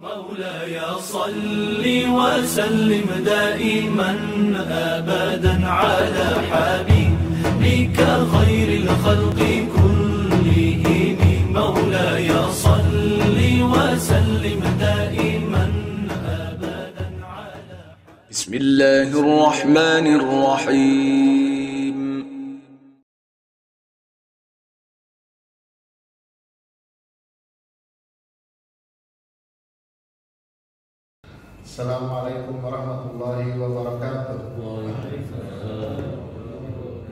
مولاي صل وسلم دائما أبدا على حبيبك خير الخلق كلهم. مولاي صل وسلم دائما أبدا على بسم الله الرحمن الرحيم. Assalamualaikum warahmatullahi wabarakatuh.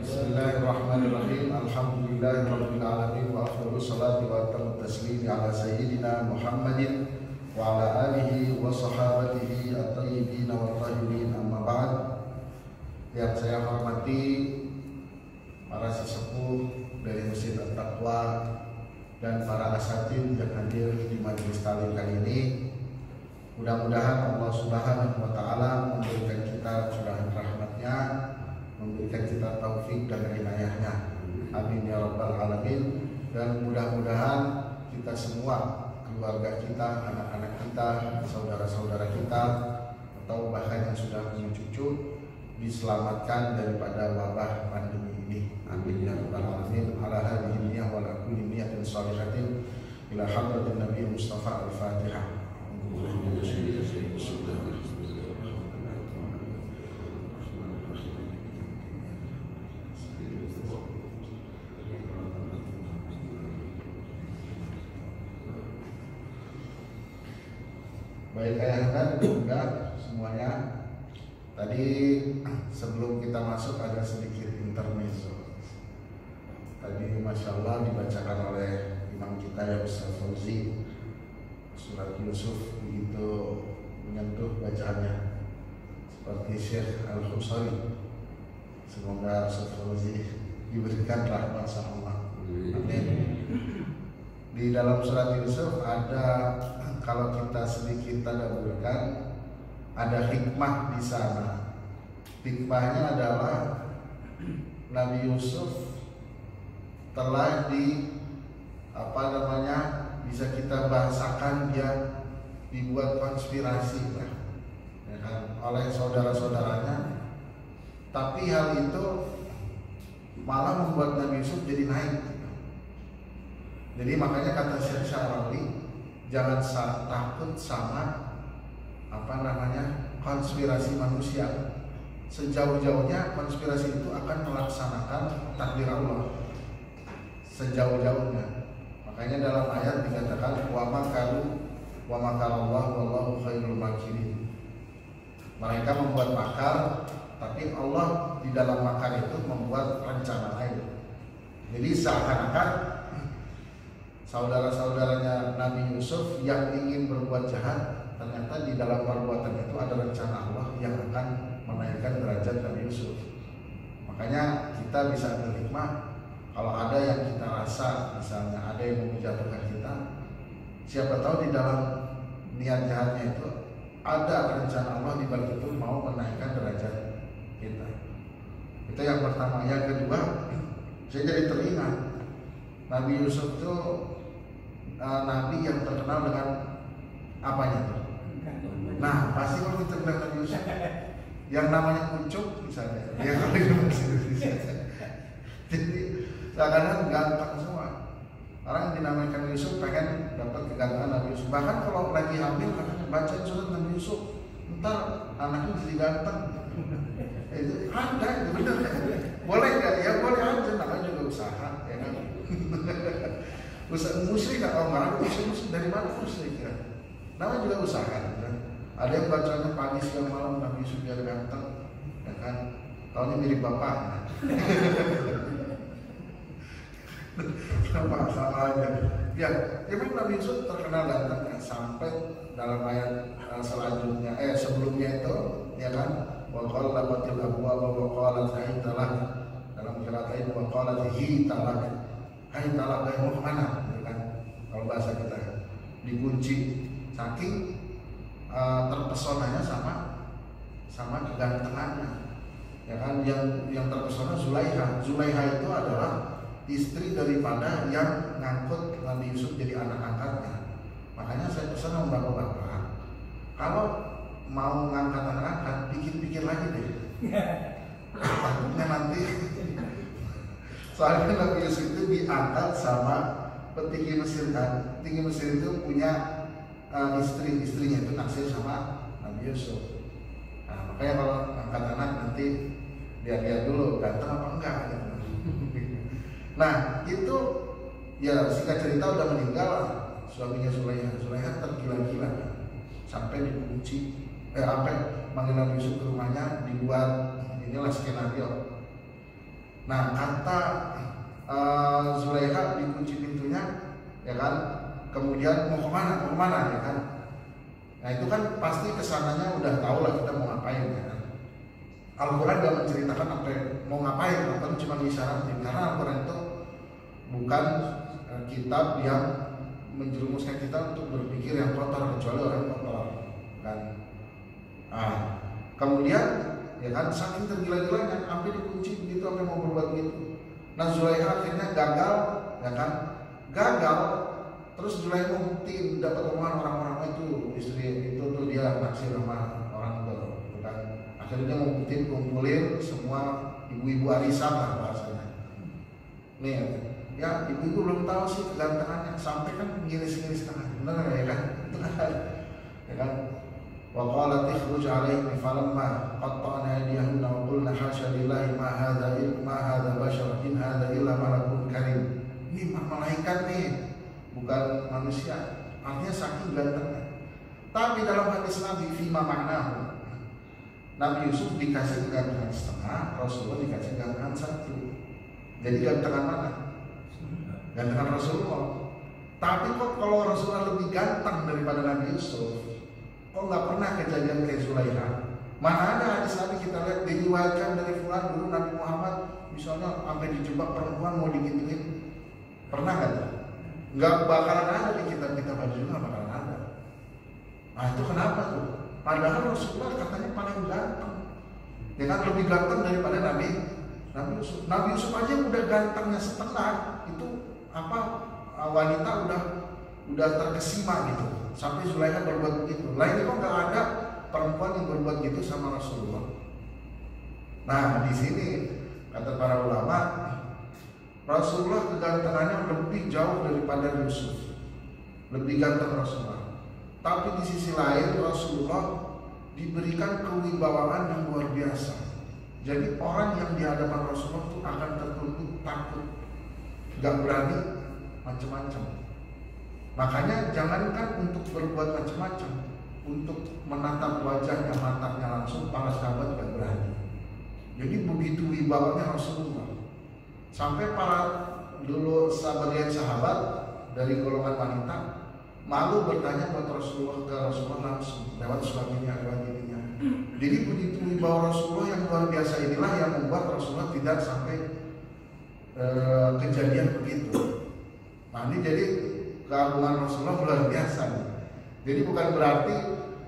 Bismillahirrahmanirrahim. Alhamdulillahirabbil alamin wa afdhalus salati wa atammu taslimi ala sayyidina Muhammadin wa ala alihi wa sahabatihi at-tayyibin wa tahirin, amma ba'd. Yang saya hormati para sesepuh dari Masjid At-Taqwa dan para asatidz yang hadir di majelis taklim kali ini. Mudah-mudahan Allah Subhanahu wa Ta'ala memberikan kita curahan rahmatnya, memberikan kita taufik dan inayahnya. Amin ya rabbal alamin. Dan mudah-mudahan kita semua, keluarga kita, anak-anak kita, saudara-saudara kita, atau bahkan yang sudah punya cucu, diselamatkan daripada wabah pandemi ini. Amin ya rabbal alamin. Ala hadhihi niyyah wa ala kulli niyyatin shalihatin ila hadratin Nabi Mustafa al-Fatihah. Baik ayahanda dan bunda semuanya, tadi sebelum kita masuk ada sedikit intermezzo. Tadi Masya Allah dibacakan oleh imam kita ya Ustaz Fauzi surat Yusuf, begitu menyentuh bacaannya seperti Syekh Al-Husari. Semoga Ustaz Fauzi diberikan rahmat Allah. Amin. Di dalam surat Yusuf ada, kalau kita sedikit tadabburkan, ada hikmah di sana. Hikmahnya adalah Nabi Yusuf telah bisa kita bahasakan dia dibuat konspirasi lah, ya kan, oleh saudara-saudaranya. Tapi hal itu malah membuat Nabi Yusuf jadi naik. Jadi makanya kata Syekh Syarawi, jangan takut sama konspirasi manusia. Sejauh-jauhnya konspirasi itu akan melaksanakan takdir Allah. Sejauh-jauhnya. Makanya dalam ayat dikatakan wa makaru wa makarallahu wallahu khairul makirin. Mereka membuat makar, tapi Allah di dalam makar itu membuat rencana lain. Jadi seakan-akan saudara-saudaranya Nabi Yusuf yang ingin berbuat jahat, ternyata di dalam perbuatan itu ada rencana Allah yang akan menaikkan derajat Nabi Yusuf. Makanya kita bisa berhikmah. Kalau ada yang kita rasa, misalnya ada yang mau menjatuhkan kita, siapa tahu di dalam niat jahatnya itu ada rencana Allah di balik itu mau menaikkan derajat kita. Itu yang pertama. Yang kedua, saya jadi teringat Nabi Yusuf itu nabi yang terkenal dengan apanya tuh? Nah, pasti kalau kita bilang Nabi Yusuf yang namanya kucuk misalnya, ya kalau di bahasa Indonesia. Jadi kadang-kadang ganteng semua. Orang yang dinamakan Yusuf pengen dapat kegantengan Nabi Yusuf. Bahkan kalau lagi hamil katanya bacain surat Nabi Yusuf, ntar anaknya jadi ganteng. Itu ada, itu benar. Boleh nggak? Ya boleh aja, namanya juga usaha, ya kan? Usaha musrik nggak? Oh nggak, musrik dari mana musrik ya? Namanya juga usaha, kan? Ada yang bacanya pagi siang malam Nabi Yusuf biar ganteng, ya kan? Tahunya mirip bapak. Sama aja. Ya, memang Nabi Yusuf terkenal ganteng sampai dalam ayat selanjutnya, sebelumnya itu, ya kan? Wa qala batil abwa wa qala haytalak. Dalam qiraat lain wa qala hitalak. Haytalak mau kemana? Ya kan? Kalau bahasa kita dikunci, saking terpesonanya sama kegantengannya. Ya kan, yang terpesona Zulaiha. Zulaiha itu adalah istri daripada yang ngangkut Nabi Yusuf jadi anak angkatnya. Makanya saya pesan sama bapak-bapak, kalau mau ngangkat anak-anak, pikir-pikir lagi deh. Takutnya nanti soalnya Nabi Yusuf itu diangkat sama petinggi Mesir kan. Petinggi Mesir itu punya istrinya itu naksir sama Nabi Yusuf. Nah, makanya kalau angkat anak nanti lihat dulu ganteng apa enggak gitu. Nah itu ya singkat cerita udah meninggal suaminya Zulaiha. Zulaiha tergila-gila kan? Sampai dikunci, sampai manggil Nabi Yusuf ke rumahnya, dibuat inilah skenario. Nah kata Zulaiha dikunci pintunya, ya kan? Kemudian mau kemana ya kan? Nah itu kan pasti kesananya udah tahu lah kita mau ngapain ya kan? Al-Quran gak menceritakan apa mau ngapain, atau cuma isyarat. Karena Al-Quran itu bukan kitab yang menjerumuskan kita untuk berpikir yang kotor, kecuali orang kotor kan. Nah, kemudian ya kan saking tergila-gilanya sampai dikunci begitu, sampai mau berbuat gitu. Nah Zulaiha akhirnya gagal, ya kan? Gagal. Terus Zulaiha mau buktiin dapat omongan orang-orang itu istri itu tuh dia naksir sama orang itu kan. Akhirnya mau buktiin, kumpulin semua ibu-ibu arisan lah bahasanya. Nih ya ibu-ibu belum tahu sih kegantengannya, sampai kan ngiris-ngiris tangan, bener ya kan? Itu kan, ya kan? Wa qalat ikhruj alaihim falamma qatta'na aydiyahunna wa qulna hasya lillahi ma hadza bashar in hadza illa malakun karim. Ini malaikat nih, bukan manusia. Artinya saking gantengnya. Tapi dalam hadis Nabi fima maknahu, Nabi Yusuf dikasih kegantengan setengah, Rasulullah dikasih kegantengan satu. Jadi gantengan mana? Gantengan Rasulullah. Tapi kok kalau Rasulullah lebih ganteng daripada Nabi Yusuf, kok nggak pernah kejadian kayak Zulaiha? Mana ada hadis Nabi kita lihat diriwayatkan dari fulan dulu Nabi Muhammad misalnya sampai dijebak perempuan mau digituin, pernah nggak? Nggak bakalan ada di kitab-kitab hadis juga, nggak bakalan ada. Nah itu kenapa tuh? Padahal Rasulullah katanya paling ganteng, ya kan, lebih ganteng daripada Nabi Yusuf. Nabi Yusuf aja udah gantengnya setengah, itu apa wanita udah terkesima gitu. Sampai Zulaiha berbuat begitu. Lainnya kok nggak ada perempuan yang berbuat gitu sama Rasulullah. Nah di sini kata para ulama, Rasulullah kegantengannya lebih jauh daripada Yusuf, lebih ganteng Rasulullah. Tapi di sisi lain Rasulullah diberikan kewibawaan yang luar biasa. Jadi orang yang di hadapan Rasulullah itu akan tertunduk takut, gak berani macam-macam. Makanya jangankan untuk berbuat macam-macam, untuk menatap wajahnya, matanya langsung para sahabat gak berani. Jadi begitu wibawanya Rasulullah, sampai para dulu sebagian sahabat dari golongan wanita malu bertanya buat Rasulullah, ke Rasulullah langsung lewat suaminya, lewat dirinya. Jadi begitu wibawa Rasulullah yang luar biasa inilah yang membuat Rasulullah tidak sampai kejadian begitu. Nah ini jadi keagungan Rasulullah luar biasa. Jadi bukan berarti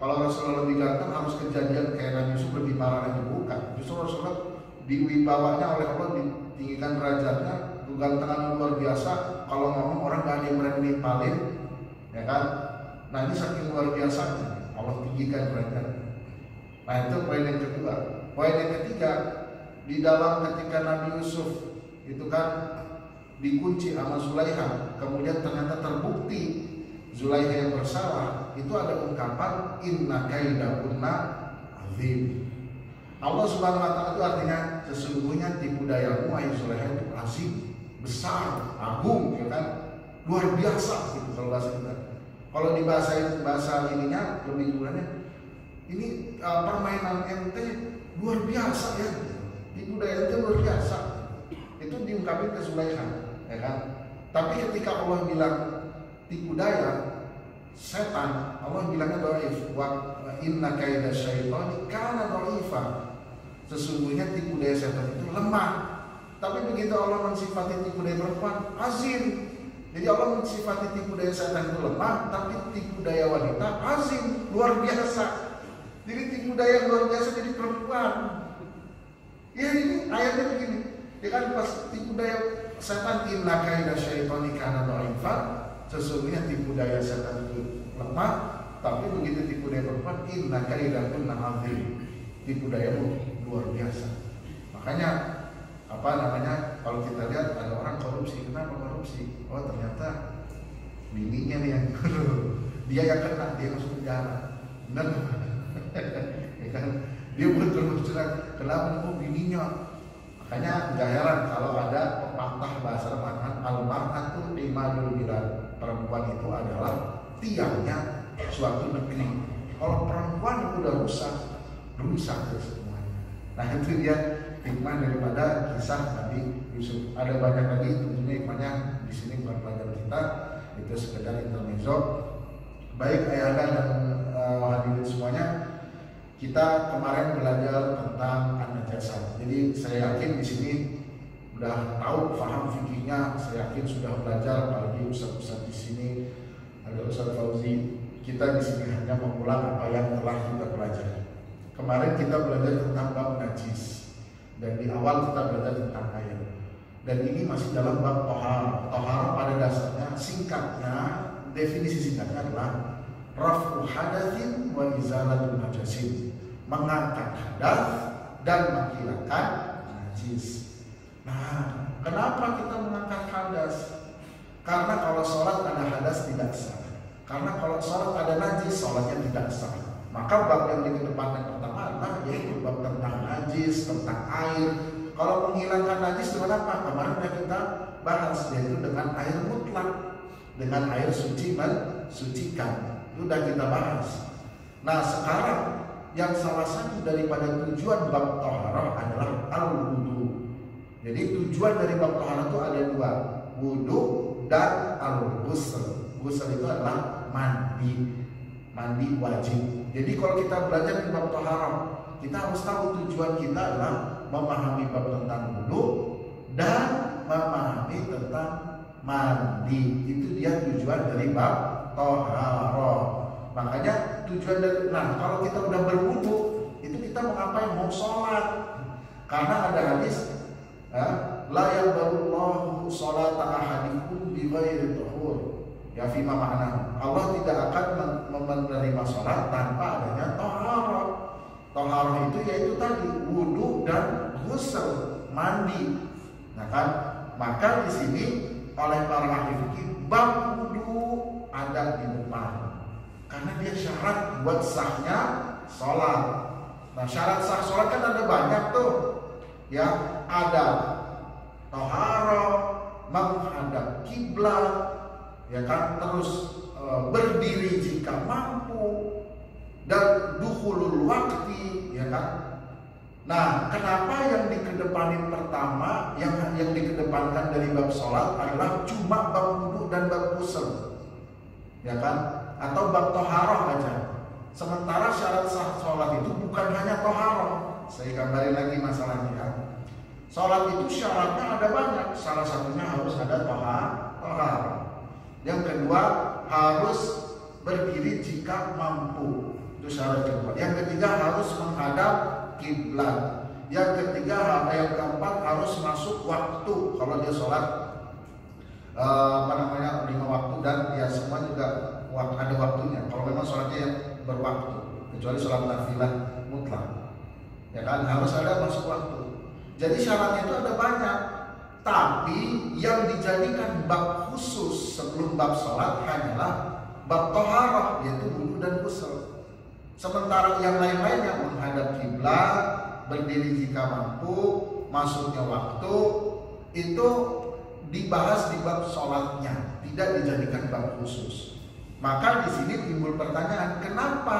kalau Rasulullah lebih ganteng harus kejadian kayak Nabi Yusuf lebih parah lagi, bukan. Justru Rasulullah diwibawanya oleh Allah, ditinggikan derajatnya, kegantengan luar biasa. Kalau ngomong orang gak ada yang berani nimpalin, ya kan? Nah ini saking luar biasanya Allah tinggikan derajatnya. Nah itu poin yang kedua. Poin yang ketiga, di dalam ketika Nabi Yusuf itu kan dikunci sama Zulaiha, kemudian ternyata terbukti Zulaiha yang bersalah, itu ada ungkapan inna kaidakunna azim. Allah Subhanahu wa taala itu artinya sesungguhnya tipu dayamu wahai Zulaiha itu azim, besar, agung, ya kan? Luar biasa gitu kalau bahasa kita. Kalau di bahasa ininya lebih gimana? Ini permainan ente luar biasa ya. Tipu daya ente luar biasa. Itu diungkapin ke Zulaiha, ya kan? Tapi ketika Allah bilang tipu daya setan, Allah bilangnya dhaif. Wa inna kaida syaitani kana dhaifa. Sesungguhnya tipu daya setan itu lemah. Tapi begitu Allah mensifati tipu daya perempuan, azim. Jadi Allah mensifati tipu daya setan itu lemah, tapi tipu daya wanita azim, luar biasa. Jadi tipu daya luar biasa jadi perempuan. Ya ini ayatnya begini. Ya kan pas tipu daya setan inna kaida syaitani kana dhaifa, sesungguhnya tipu daya setan itu lemah, tapi begitu tipu daya perempuan, inna kaidakunna azim, tipu dayamu luar biasa. Makanya kalau kita lihat ada orang korupsi, kenapa korupsi? Oh ternyata bininya nih yang dia yang kena, dia masuk penjara, benar? Ya kan? Dia betul kenapa? Oh bininya. Makanya nggak heran kalau ada pepatah bahasa mengatakan al-mar'atu imadul bilad, perempuan itu adalah tiangnya suatu negeri. Kalau perempuan udah rusak semuanya. Nah itu dia hikmah daripada kisah Nabi Yusuf. Ada banyak lagi tentunya hikmahnya, di sini bukan pelajaran kita, itu sekedar intermezzo. Baik ayahanda dan hadirin semuanya, kita kemarin belajar tentang an-najasah. Jadi saya yakin di sini udah tahu, paham fikihnya. Saya yakin sudah belajar, apalagi ustaz-ustaz di sini ada Ustaz Fauzi. Kita di sini hanya mengulang apa yang telah kita pelajari. Kemarin kita belajar tentang bab najis, dan di awal kita belajar tentang air. Dan ini masih dalam bab tohar. Tohar pada dasarnya, singkatnya, definisi singkatnya adalah raf'u hadatsin wa izalatul najasin, mengangkat hadas dan menghilangkan najis. Nah, kenapa kita mengangkat hadas? Karena kalau sholat ada hadas tidak sah. Karena kalau sholat ada najis, sholatnya tidak sah. Maka bab yang dikedepankan pertama adalah yaitu bab tentang najis, tentang air. Kalau menghilangkan najis dengan apa? Kemarin yang kita bahas, yaitu dengan air mutlak, dengan air suci mensucikan. Itu sudah kita bahas. Nah sekarang yang salah satu daripada tujuan bab taharah adalah al-wudu. Jadi tujuan dari bab taharah itu ada dua, wudu dan al-ghusl. Ghusl itu adalah mandi wajib. Jadi kalau kita belajar di bab taharah, kita harus tahu tujuan kita adalah memahami bab tentang wudu dan memahami tentang mandi. Itu dia tujuan dari bab taharah. Makanya tujuan dari, nah kalau kita udah berwudu, itu kita mau ngapain? Mau sholat. Karena ada hadis, la yaqbalullahu sholata ahadikum bi ghairi tuhur. Ya fima makna, Allah tidak akan menerima sholat tanpa adanya taharah. Taharah itu yaitu tadi wudu dan ghusl, mandi. Nah kan, maka di sini oleh para ahli fikih bab wudu ada di depan. Karena dia syarat buat sahnya sholat. Nah syarat sah sholat kan ada banyak tuh, ya, ada taharah, menghadap kiblat, ya kan, terus berdiri jika mampu, dan dukhulul wakti, ya kan. Nah kenapa yang dikedepanin pertama, yang dikedepankan dari bab sholat adalah cuma bab wudu dan bab ghusl, ya kan, atau bab toharoh aja. Sementara syarat sah sholat itu bukan hanya toharoh. Saya gambarin lagi masalahnya ya. Sholat itu syaratnya ada banyak. Salah satunya harus ada toharoh. Yang kedua harus berdiri jika mampu. Itu syarat kedua. Yang ketiga harus menghadap kiblat. Yang ketiga, yang keempat harus masuk waktu. Kalau dia sholat 5 waktu, dan ya semua juga ada waktunya. Kalau memang sholatnya yang berwaktu, kecuali sholat nafilah mutlak, ya kan, harus ada masuk waktu. Jadi syaratnya itu ada banyak, tapi yang dijadikan bab khusus sebelum bab sholat hanyalah bab toharah, yaitu wudu dan ghusl. Sementara yang lain-lainnya, menghadap kiblat, berdiri jika mampu, masuknya waktu, itu dibahas di bab sholatnya, tidak dijadikan bab khusus. Maka di sini timbul pertanyaan, kenapa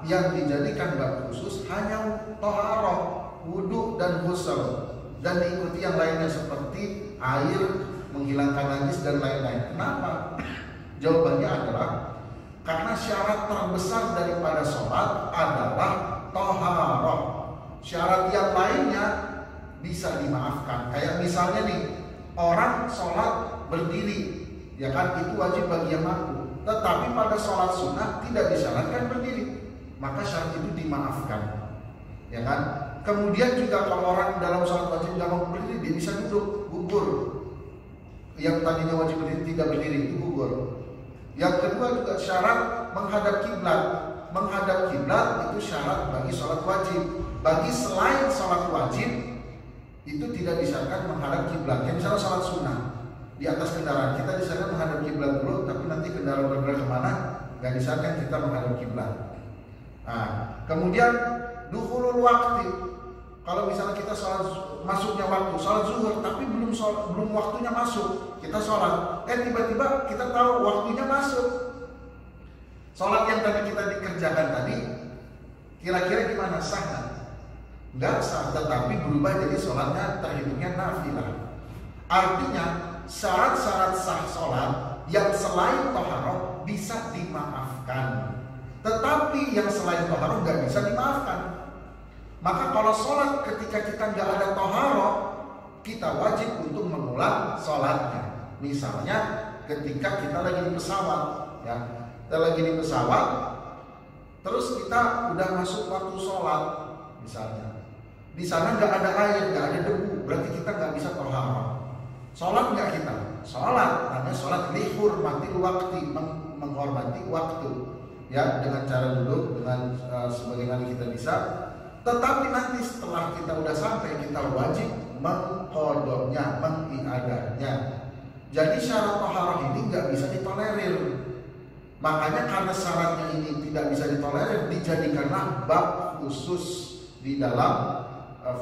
yang dijadikan bab khusus hanya toharoh, wudu dan ghusl, dan diikuti yang lainnya seperti air, menghilangkan najis dan lain-lain? Kenapa? Jawabannya adalah karena syarat terbesar daripada sholat adalah toharoh. Syarat yang lainnya bisa dimaafkan. Kayak misalnya nih, orang sholat berdiri, ya kan, itu wajib bagi yang mampu. Tetapi pada sholat sunnah tidak disyaratkan berdiri, maka syarat itu dimaafkan, ya kan. Kemudian juga kalau orang dalam sholat wajib nggak mau berdiri, dia bisa duduk, gugur. Yang tadinya wajib berdiri tidak berdiri, itu gugur. Yang kedua juga syarat menghadap kiblat. Menghadap kiblat itu syarat bagi sholat wajib. Bagi selain sholat wajib itu tidak disyaratkan menghadap kiblat. Yang misalnya sholat sunnah di atas kendaraan kita disyaratkan menghadap kiblat dulu, tapi nanti kendaraan bergerak kemana nggak disyaratkan kita menghadap kiblat. Nah, kemudian dukhulul waqti. Kalau misalnya kita sholat masuknya waktu sholat zuhur tapi belum waktunya masuk, kita sholat, tiba-tiba kita tahu waktunya masuk. Sholat yang tadi kita dikerjakan tadi, kira-kira gimana, sah nggak? Nggak sah, tetapi berubah jadi sholatnya terhitungnya nafilah. Artinya syarat-syarat sah sholat yang selain toharoh bisa dimaafkan, tetapi yang selain toharoh nggak bisa dimaafkan. Maka kalau sholat ketika kita nggak ada toharoh, kita wajib untuk mengulang sholatnya. Misalnya ketika kita lagi di pesawat, ya, kita lagi di pesawat, terus kita udah masuk waktu sholat, misalnya di sana nggak ada air, nggak ada debu, berarti kita nggak bisa toharoh. Sholat nggak kita? Sholat, namanya sholat lihurmatil waktu, menghormati waktu, ya, dengan cara duduk, dengan sebagaimana kita bisa. Tetapi nanti setelah kita udah sampai, kita wajib mengqodoknya, mengiadahnya. Jadi syarat toharoh ini nggak bisa ditolerir. Makanya karena syaratnya ini tidak bisa ditolerir, dijadikanlah bab khusus di dalam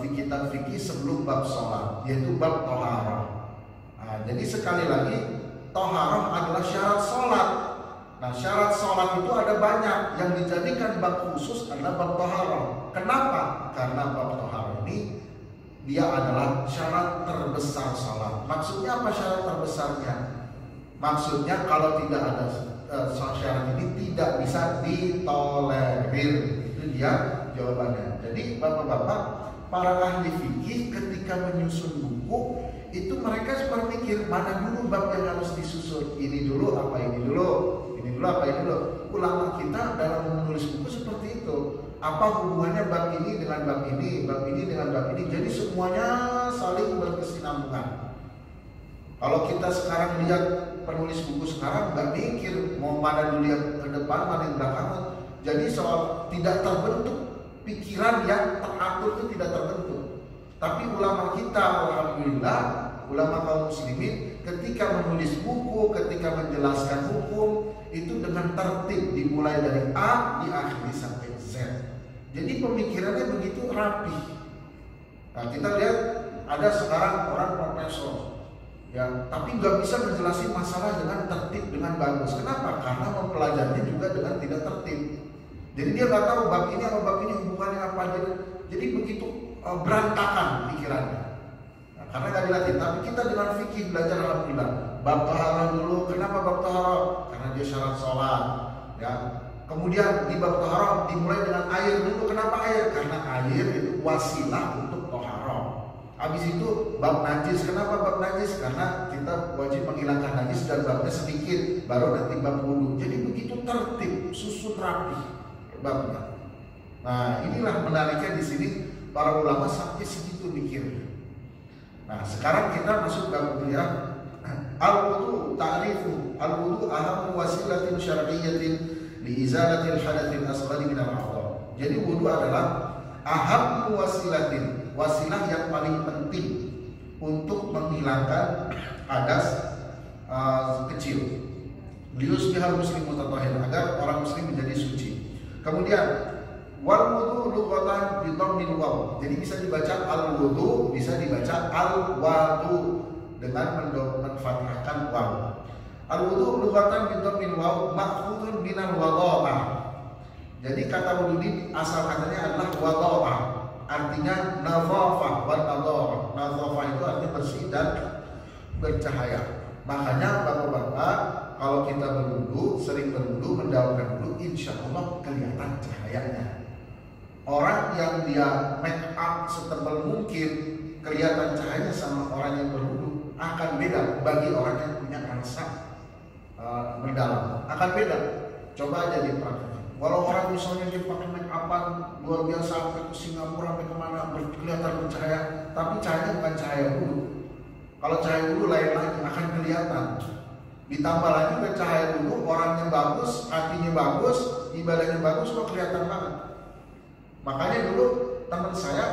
kitab fikih sebelum bab sholat, yaitu bab toharoh. Nah, jadi sekali lagi, toharoh adalah syarat sholat. Nah, syarat sholat itu ada banyak, yang dijadikan bab khusus adalah bab toharoh. Kenapa? Karena bab toharoh ini dia adalah syarat terbesar sholat. Maksudnya apa syarat terbesarnya? Maksudnya kalau tidak ada syarat ini tidak bisa ditolerir. Itu dia jawabannya. Jadi bapak-bapak, para ahli fikih ketika menyusun buku itu mereka berpikir mana dulu bab yang harus disusun. Ini dulu apa ini dulu? Ini dulu apa ini dulu? Ulama kita dalam menulis buku seperti itu. Apa hubungannya bab ini dengan bab ini, bab ini dengan bab ini? Jadi semuanya saling berkesinambungan. Kalau kita sekarang lihat penulis buku sekarang nggak mikir mau mana dulu yang ke depan, mana yang belakangan. Jadi soal tidak terbentuk pikiran yang teratur itu tidak terbentuk. Tapi ulama kita, alhamdulillah, ulama kaum muslimin ketika menulis buku, ketika menjelaskan hukum itu dengan tertib, dimulai dari A diakhiri sampai Z. Jadi pemikirannya begitu rapi. Nah, kita lihat ada sekarang orang profesor, ya, tapi nggak bisa menjelaskan masalah dengan tertib, dengan bagus. Kenapa? Karena mempelajarinya juga dengan tidak tertib. Jadi dia nggak tahu bab ini apa bab ini hubungannya apa. Jadi begitu berantakan pikirannya. Nah, karena nggak dilatih. Tapi kita dengan fikih belajar alhamdulillah. Bab taharah dulu. Kenapa bab taharah? Karena dia syarat sholat. Ya. Kemudian di bab taharah dimulai dengan air dulu. Kenapa air? Karena air itu wasilah untuk taharah. Habis itu bab najis. Kenapa bab najis? Karena kita wajib menghilangkan najis dan babnya sedikit. Baru nanti bab wudu. Jadi begitu tertib, susun rapi babnya. Nah, inilah menariknya di sini para ulama sampai segitu mikirnya. Nah, sekarang kita masuk bab kuliah al-wudu. Ta'rifu al-wudu aham wasilatin syar'iyyatin li izalatil hadathil asghari min al-a'dha. Jadi wudu adalah aham wasilatin, wasilah yang paling penting untuk menghilangkan hadas kecil. Liyusbihal muslimu tatahhir, agar orang muslim menjadi suci. Kemudian wal wudu lughatan bi dhammil waw. Jadi bisa dibaca al wudu, bisa dibaca al wadu dengan menfathahkan waw. Al wudu lughatan bi dhammil waw ma'khudun minal wadha'ah. Jadi kata wudu ini asal katanya adalah wadha'ah. Artinya nadhafah wa nadhafah. Nadhafah itu artinya bersih dan bercahaya. Makanya bapak-bapak, kalau kita berwudu, sering berwudu, mendahulukan wudu, insya Allah kelihatan cahayanya. Orang yang dia make up setebal mungkin, kelihatan cahayanya sama orang yang berwudu akan beda bagi orang yang punya rasa mendalam. Akan beda. Coba aja dipraktekin. Walau orang misalnya dia pakai make upan luar biasa sampai ke Singapura, sampai kemana, kelihatan bercahaya, tapi cahayanya bukan cahaya wudu. Kalau cahaya wudu lain lagi akan kelihatan. Ditambah lagi bercahaya dulu, orangnya bagus, hatinya bagus, ibadahnya bagus, kok kelihatan banget. Makanya dulu teman saya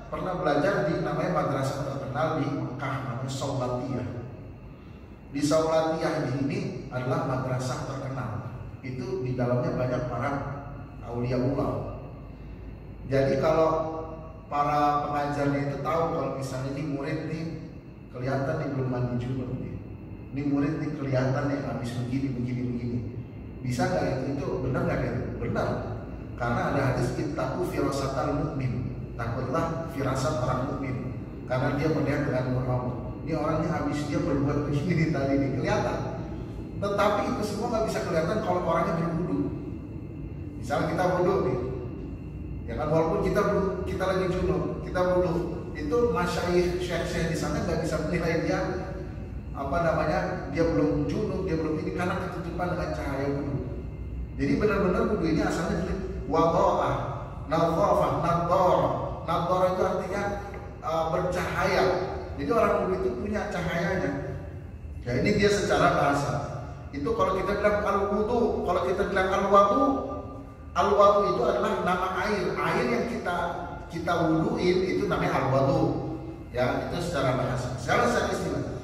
pernah belajar di namanya madrasah terkenal di Mekah, namanya Saulatiyah. Di Saulatiyah ini adalah madrasah terkenal. Itu di dalamnya banyak para auliaullah. Jadi kalau para pengajarnya itu tahu kalau misalnya ini murid nih kelihatan nih belum mandi junub nih. Ini murid nih kelihatan nih habis begini. Bisa nggak itu benar nggak itu? Benar. Karena ada hadis ittaqu firasatal mukmin. Takutlah firasat orang mukmin. Karena dia melihat dengan nur Allah. Ini orangnya habis dia berbuat begini tadi nih kelihatan. Tetapi itu semua nggak bisa kelihatan kalau orangnya berwudu. Misalnya kita wudu nih, ya kan walaupun kita lagi junub, kita wudu, itu masyayikh syekh di sana nggak bisa menilai dia dia belum junub, dia belum ini karena ketutupan dengan cahaya wudu. Jadi benar-benar wudu ini asalnya dari wadha'ah, nadhafah, nadhar itu artinya bercahaya. Jadi orang wudu itu punya cahayanya. Ya ini dia secara bahasa. Itu kalau kita bilang al-wudu, kalau kita bilang al-wudu itu adalah nama air yang kita wuduin itu namanya al-wudu. Ya, itu secara bahasa. Secara istilah.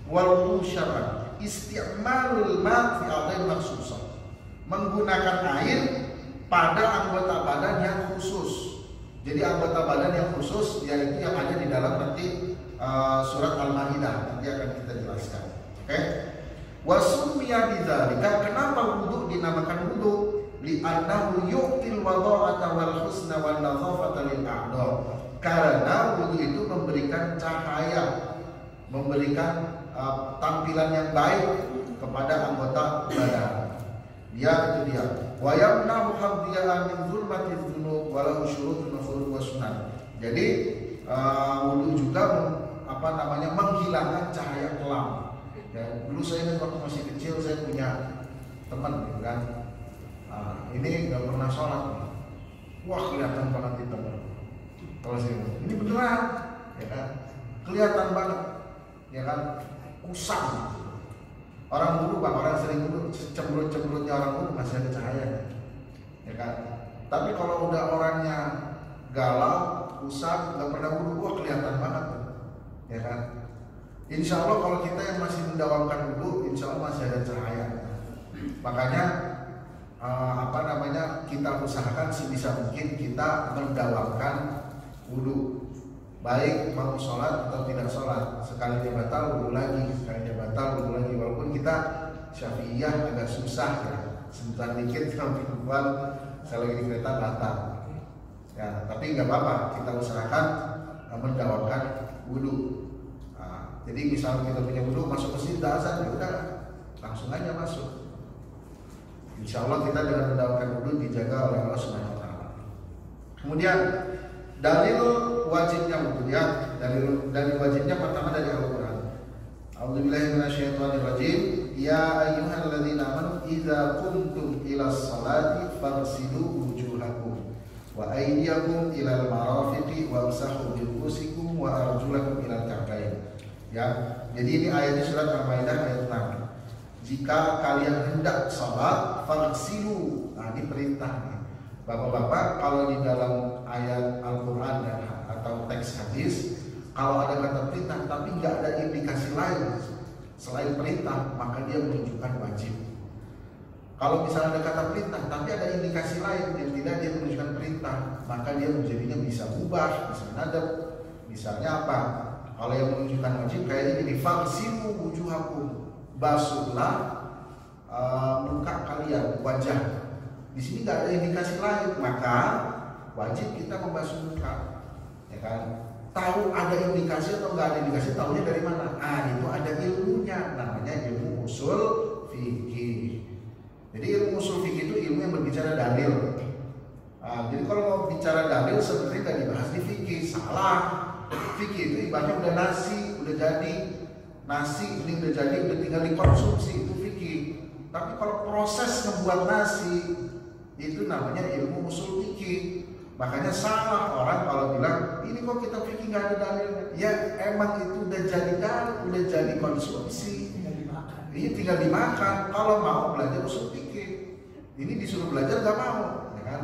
Wal wudu syar'an isti'malul ma' fi a'dha'i makhsusah. Menggunakan air pada anggota badan yang khusus. Jadi anggota badan yang khusus yaitu yang ada di dalam nanti surat Al-Maidah nanti akan kita jelaskan. Oke? Wasummiya bidzalika, kenapa wudu dinamakan wudu? Li'annahu yu'til wadha'ata wal husna wan nadhafata lil a'dha. Karena wudu itu memberikan cahaya, memberikan tampilan yang baik kepada anggota badan. Itu dia. Wa yamna'u hadhiya min zulmati dzunub wa lahu syurutun furud wa sunan. Jadi wudu juga menghilangkan cahaya kelam. Ya, dulu saya ingat waktu masih kecil saya punya teman gitu kan. Ini nggak pernah sholat. Wah, kelihatan banget itu. Kalau saya ini beneran, ya kan? Kelihatan banget, ya kan? Kusam. Orang dulu bang, orang sering dulu cemberut-cemberutnya orang dulu masih ada cahayanya, ya kan? Tapi kalau udah orangnya galau, kusam, nggak pernah wudu, wah kelihatan banget, ya kan? Insya Allah kalau kita yang masih mendawamkan wudu, insya Allah masih ada cahaya. Makanya kita usahakan sebisa mungkin kita mendawamkan wudu. Baik mau sholat atau tidak sholat, sekali dia batal wudu lagi, sekali dia batal wudu lagi. Walaupun kita Syafi'iyah agak susah ya, sebentar dikit sampai perempuan saya lagi di kereta batal. Ya, tapi nggak apa-apa, kita usahakan mendawamkan wudu. Jadi misalnya kita punya wudu masuk masjid azan, ya udah langsung aja masuk. Insya Allah kita dengan mendawamkan wudu dijaga oleh Allah Subhanahu Wa Taala. Kemudian dalil wajibnya wudu ya, dalil wajibnya pertama dari Al-Quran. A'udzubillahi minasyaitonirrajim. Ya ayyuhalladzina amanu idza qumtum ilas salati faghsilu wujuhakum wa aydiyakum ilal marafiqi wamsahu bi ru'usikum wa arjulakum ilal ka'bayn. Ya, jadi ini ayatnya surat Al-Maidah ayat 6. Jika kalian hendak salat, faghsilu. Nah, ini perintah nih. Bapak-bapak, kalau di dalam ayat Al-Quran atau teks hadis, kalau ada kata perintah tapi nggak ada indikasi lain selain perintah, maka dia menunjukkan wajib. Kalau misalnya ada kata perintah tapi ada indikasi lain yang tidak dia menunjukkan perintah, maka dia menjadinya bisa ubah, bisa nadab. Misalnya apa? Kalau yang menunjukkan wajib kayak ini, faghsilu wujuhakum, basuhlah muka kalian, wajah. Di sini nggak ada indikasi lain, maka wajib kita membasuh muka, ya kan? Tahu ada indikasi atau nggak ada indikasi, tahunya dari mana? Itu ada ilmunya, namanya ilmu usul fikih. Jadi ilmu usul fikih itu ilmu yang berbicara dalil. Jadi kalau mau bicara dalil sebenarnya nggak dibahas di fikih, salah. Fikih itu ibaratnya udah nasi, udah jadi nasi ini udah jadi, udah tinggal dikonsumsi, itu fikih. Tapi kalau proses membuat nasi itu namanya ilmu usul fikih. Makanya salah orang kalau bilang ini kok kita fikih nggak ada dalilnya. Ya emang itu udah jadi dalil, udah jadi konsumsi, Ini tinggal dimakan. Kalau mau belajar usul fikih, ini disuruh belajar nggak mau, ya kan?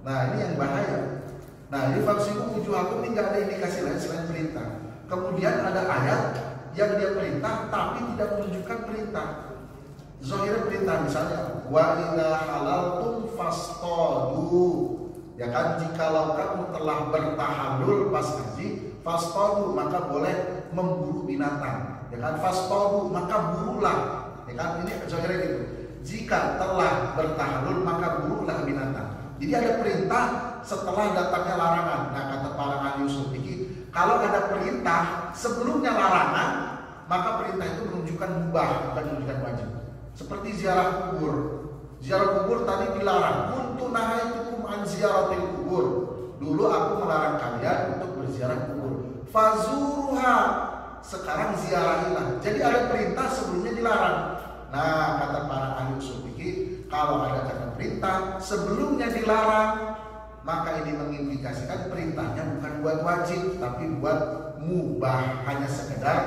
Nah ini yang bahaya. Nah di faksimu wujuhakum ini nggak ada indikasi lain selain perintah. Kemudian ada ayat yang dia perintah tapi tidak menunjukkan perintah. Zahir perintah misalnya wa idza halaltum fastadu, ya kan, jikalau kamu telah bertahalul pas haji, fastadu maka boleh memburu binatang, ya kan, fastadu maka burulah, ya kan, ini zahirnya gitu. Jika telah bertahalul maka burulah binatang. Jadi ada perintah setelah datangnya larangan. Nah kata para ahli usul fikih, kalau ada perintah sebelumnya larangan, maka perintah itu menunjukkan mubah, bukan menunjukkan wajib. Seperti ziarah kubur. Ziarah kubur tadi dilarang. Kuntu nahaitukum an ziyaratil kubur. Dulu aku melarang kalian untuk berziarah kubur. Fazuruha. Sekarang ziarahilah. Jadi ada perintah sebelumnya dilarang. Nah, kata para ahli usul fikih, kalau ada kata perintah sebelumnya dilarang, maka ini mengimplikasikan perintahnya bukan buat wajib, tapi buat mubah, hanya sekedar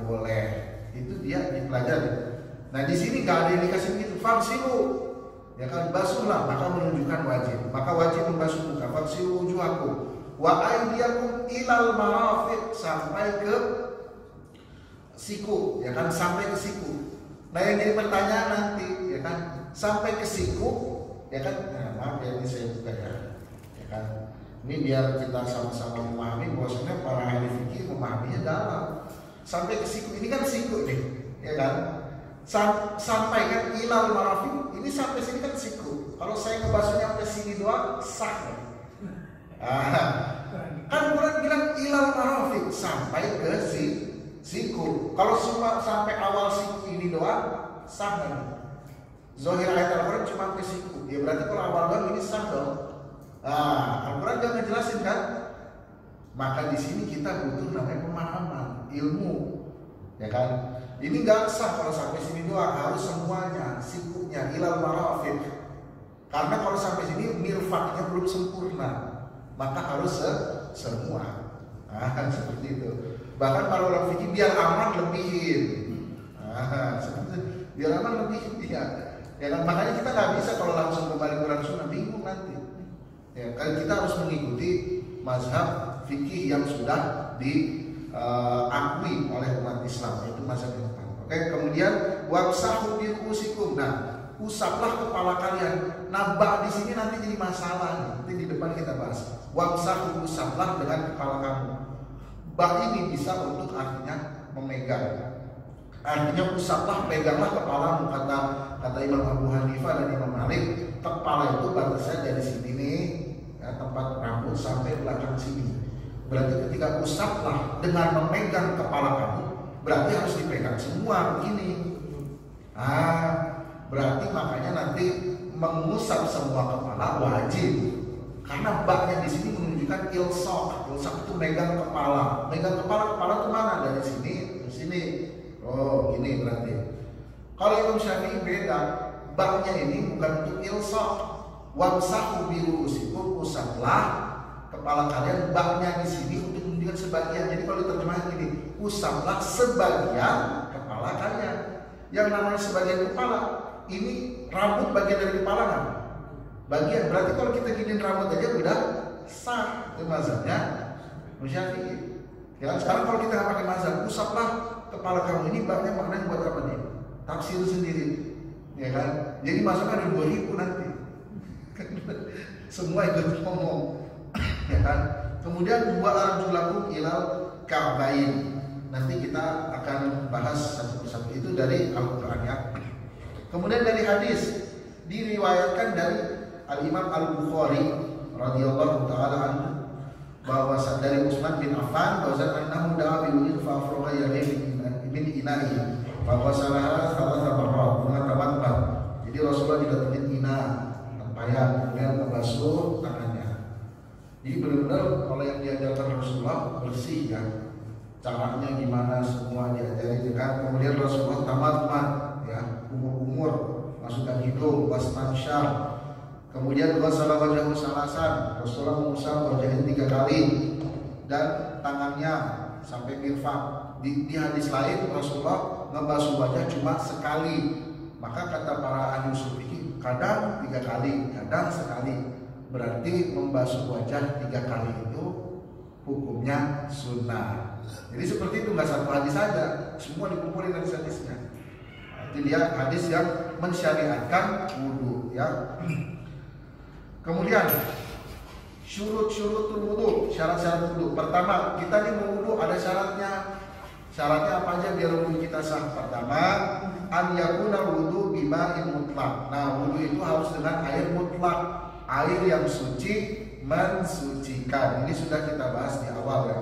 boleh. Itu dia dipelajari. Nah di sini nggak ada indikasi begitu. Faksilu, ya kan, basuhlah, maka menunjukkan wajib. Maka wajib membasuh muka. Faksilu wujuhakum wa aydiyakum ilal marafiq, sampai ke siku, ya kan, sampai ke siku. Nah yang jadi pertanyaan nanti, ya kan, sampai ke siku, ya kan. Nah, maaf ya ini saya buka ya kan. Ini biar kita sama-sama memahami bahwasanya para ahli fikih memahaminya dalam. Sampai ke siku, ini kan siku nih, ya kan. Sampai kan ilal marafiq, ini sampai sini kan siku. Kalau saya ngebasuhnya sampai sini doang sah. Kan Quran bilang ilal marafiq, sampai ke siku. Kalau cuma sampai awal siku ini doang sah kan? Zahir ayat Al-Quran cuma ke siku. Ya berarti kalau awal doang ini sah dong. Al-Quran udah ngejelasin kan? Maka di sini kita butuh namanya pemahaman, ilmu, ya kan? Ini nggak sah kalau sampai sini doang, harus semuanya, sikunya, ilal marafiq. Karena kalau sampai sini mirfaknya belum sempurna, maka harus semua. Kan seperti itu. Bahkan para ulama fikih biar aman lebihin. Seperti biar aman lebihin ya. Ya kan, makanya kita nggak bisa kalau langsung kembali Quran Sunnah, bingung nanti. Ya kan, kita harus mengikuti mazhab fikih yang sudah diakui oleh umat Islam, yaitu mazhab yang tepat. Oke, kemudian wamsahu bi ru'usikum. Nah, usaplah kepala kalian. Nah, bak di sini nanti jadi masalah nih. Nanti di depan kita bahas. Wamsahu, usaplah dengan kepala kamu. Bak ini bisa untuk artinya memegang. Artinya usaplah, peganglah kepalamu, kata Imam Abu Hanifah dan Imam Malik. Kepala itu batasnya dari sini nih, ya, tempat rambut sampai belakang sini. Berarti ketika usaplah dengan memegang kepala kamu, berarti harus dipegang semua begini. Berarti makanya nanti mengusap semua kepala wajib. Karena baknya di sini menunjukkan ilsaq. Ilsaq itu megang kepala. Megang kepala itu mana? Dari sini ke sini. Oh, ini berarti. Kalau Imam Syafi'i beda. Baknya ini bukan untuk ilsaq. Wamsahu bi ru'usikum, usaplah kepala kalian. Baknya di sini untuk menunjukkan sebagian. Jadi kalau diterjemahkan ini, usaplah sebagian kepala kalian. Yang namanya sebagian kepala, ini rambut bagian dari kepala kan? Bagian. Berarti kalau kita giniin rambut aja udah sah. Itu mazhabnya Syafi'i. Ya, sekarang kalau kita pakai mazhab, usaplah kepala kamu, ini baknya maknanya buat apa nih? Tafsir sendiri, ya kan? Jadi mazhabnya ada 2000 nanti. Semua ikut ngomong, ya kan? Kemudian wa arjulakum ilal ka'bain. Nanti kita akan bahas satu persatu itu dari Al-Quran ya. Kemudian dari hadis diriwayatkan dari Al-Imam Al-Bukhari radhiyallahu taala anhu bahwa dari Utsman bin Affan bahwa annahu da'a bil fa afraga yadayhi min ina'i bahwa salah tabarrak mengatakan. Jadi Rasulullah didatengin ina tempayan kemudian membasuh tangannya. Jadi benar-benar kalau yang diajarkan Rasulullah bersih ya. Caranya gimana semua diajari kan. Kemudian Rasulullah tamatman ya, umur masukkan hidung, wastansyar. Kemudian ghasala wajhahu salasan, Rasulullah mengusap wajahnya 3 kali dan tangannya sampai mirfaq. Di hadis lain Rasulullah ngebasuh wajah cuma sekali. Maka kata para ahli usul fikih, kadang 3 kali, kadang sekali. Berarti membasuh wajah 3 kali itu hukumnya sunnah. Jadi seperti itu, nggak satu hadis saja, semua dikumpulin hadis-hadisnya. Itu dia hadis yang mensyariatkan wudhu, ya. Kemudian syurut-syurutul wudhu, syarat-syarat wudhu. Pertama, kita ini mau wudhu ada syaratnya. Syaratnya apa aja biar wudhu kita sah? Pertama, an yakuna wudhu bima'in mutlak. Nah, wudhu itu harus dengan air mutlak, air yang suci, mensucikan. Ini sudah kita bahas di awal, ya.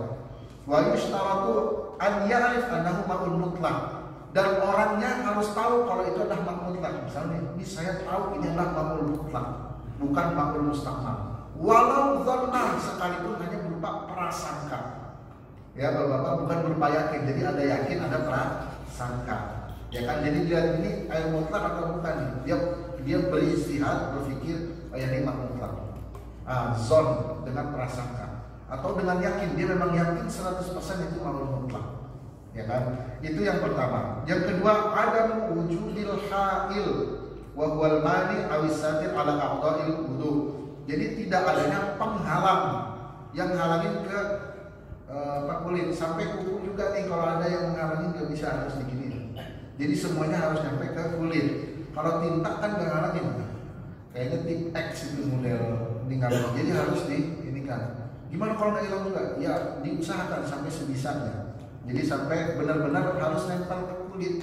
Wa yushtaratu an ya'rif annahu ma'un mutlak. Dan orangnya harus tahu kalau itu adalah ma'un mutlak. Misalnya, ini saya tahu ini adalah ma'un mutlak, bukan ma'un mustaqmal. Walau dhanna, sekalipun hanya berupa prasangka. Ya, Bapak-bapak, bukan berupa yakin. Jadi ada yakin, ada prasangka. Ya kan, jadi dia ini air mutlak atau bukan? Dia beristihad, berpikir, oh ya ini ma'un mutlak. Zon dengan prasangka atau dengan yakin, dia memang yakin 100% itu ma'un mutlak. Ya kan? Itu yang pertama. Yang kedua, adam wujudil ha'il wa huwal mani awis satir ala a'dha'il wudu. Jadi tidak adanya penghalang yang halangin ke kulit sampai kuku juga nih. Kalau ada yang menghalangi nggak bisa, harus digini. Jadi semuanya harus sampai ke kulit. Kalau tinta kan nggak halangin. Kayaknya tip X itu model tinggal. Jadi harus ini kan. Gimana kalau nggak hilang juga? Ya diusahakan sampai sebisanya. Jadi sampai benar-benar harus nempel ke kulit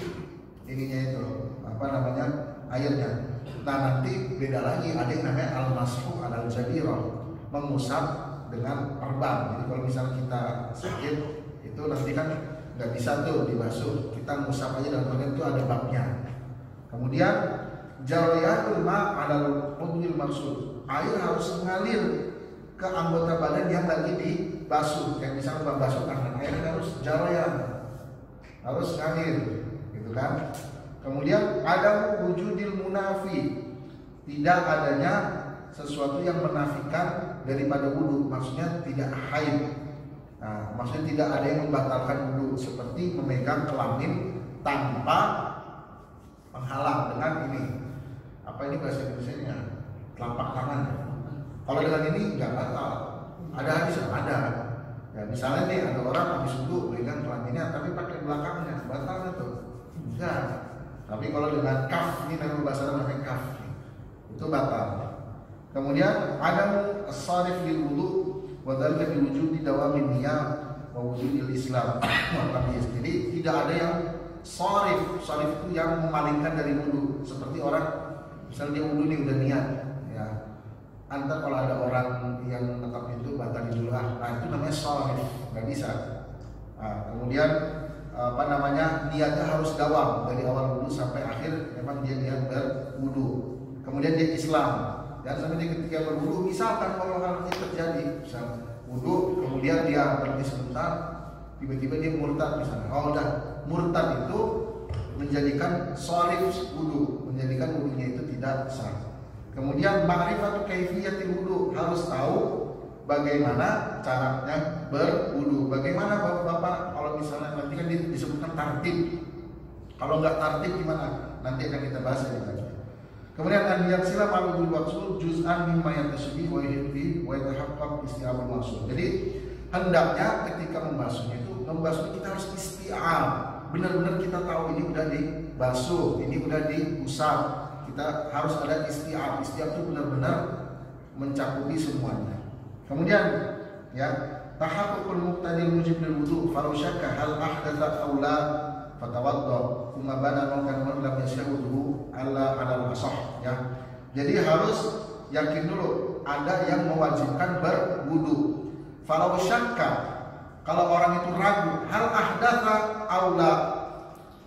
ininya itu, apa namanya, airnya. Nah nanti beda lagi, ada yang namanya al-mashu al-jabirah, mengusap dengan perban. Jadi kalau misalnya kita sakit itu nanti kan nggak bisa tuh dibasuh, kita ngusap aja dalam bagian itu ada babnya. Kemudian jariyatul ma' alal udhil maksud, air harus mengalir ke anggota badan yang lagi dibasuh. Kayak misalnya membasuh tangan, air harus jariyan, harus ngalir, gitu kan. Kemudian ada wujudil munafi, tidak adanya sesuatu yang menafikan daripada wudu, maksudnya tidak haid. Nah, maksudnya tidak ada yang membatalkan wudu, seperti memegang kelamin tanpa penghalang dengan ini. Apa ini bahasa Indonesianya? Telapak tangan. Kalau dengan ini nggak batal. Ada hadis yang ada. Ya, misalnya nih ada orang habis wudu memegang kelaminnya tapi pakai belakangnya, batal itu? Enggak. Tapi kalau dengan kaf, ini nama bahasa namanya kaf, itu batal. Kemudian ada as-sarif lil wudu wa dzalika bi wujudi dawamin niyah wa wujudil Islam. Jadi tidak ada yang sarif. Sarif itu yang memalingkan dari wudu. Seperti orang misalnya dia wudu nih udah niat, ya. Antar kalau ada orang yang tetap itu batal dulu, nah itu namanya sarif, nggak bisa. Nah, kemudian apa namanya, niatnya harus dawam dari awal wudu sampai akhir, memang dia niat berwudu. Kemudian dia Islam, dan sampai dia ketika berwudu, misalkan kalau hal ini terjadi, misal wudu kemudian dia berhenti sebentar, tiba-tiba dia murtad misalnya. Oh udah, murtad itu menjadikan sharif wudu, menjadikan wudunya itu tidak sah. Kemudian ma'rifatu kaifiyatil wudu, harus tahu bagaimana caranya berwudu. Bagaimana Bapak kalau misalnya nanti kan disebutkan tartib. Kalau nggak tartib gimana? Nanti akan kita bahas lagi. Kemudian an sila ma'ruful waqsul juz'an mimma yatashbih wa yahdi wa yatahaqqaq isti'abul maqsud. Jadi hendaknya ketika membasuhnya itu, membasuh kita harus isti'ab. Benar-benar kita tahu ini udah dibasuh, ini udah diusap. Kita harus ada isti'ab. Isti'ab itu benar-benar mencakupi semuanya. Kemudian ya, tahaqqul muqtadil mujib lil wudu, falau syakka hal ahdatsa aw la fatawadda thumma bana mawkan lam yashhadu ala al-asah, ya. Jadi harus yakin dulu ada yang mewajibkan berwudu. Falau syakka, kalau orang itu ragu, hal ahdatsa aw la,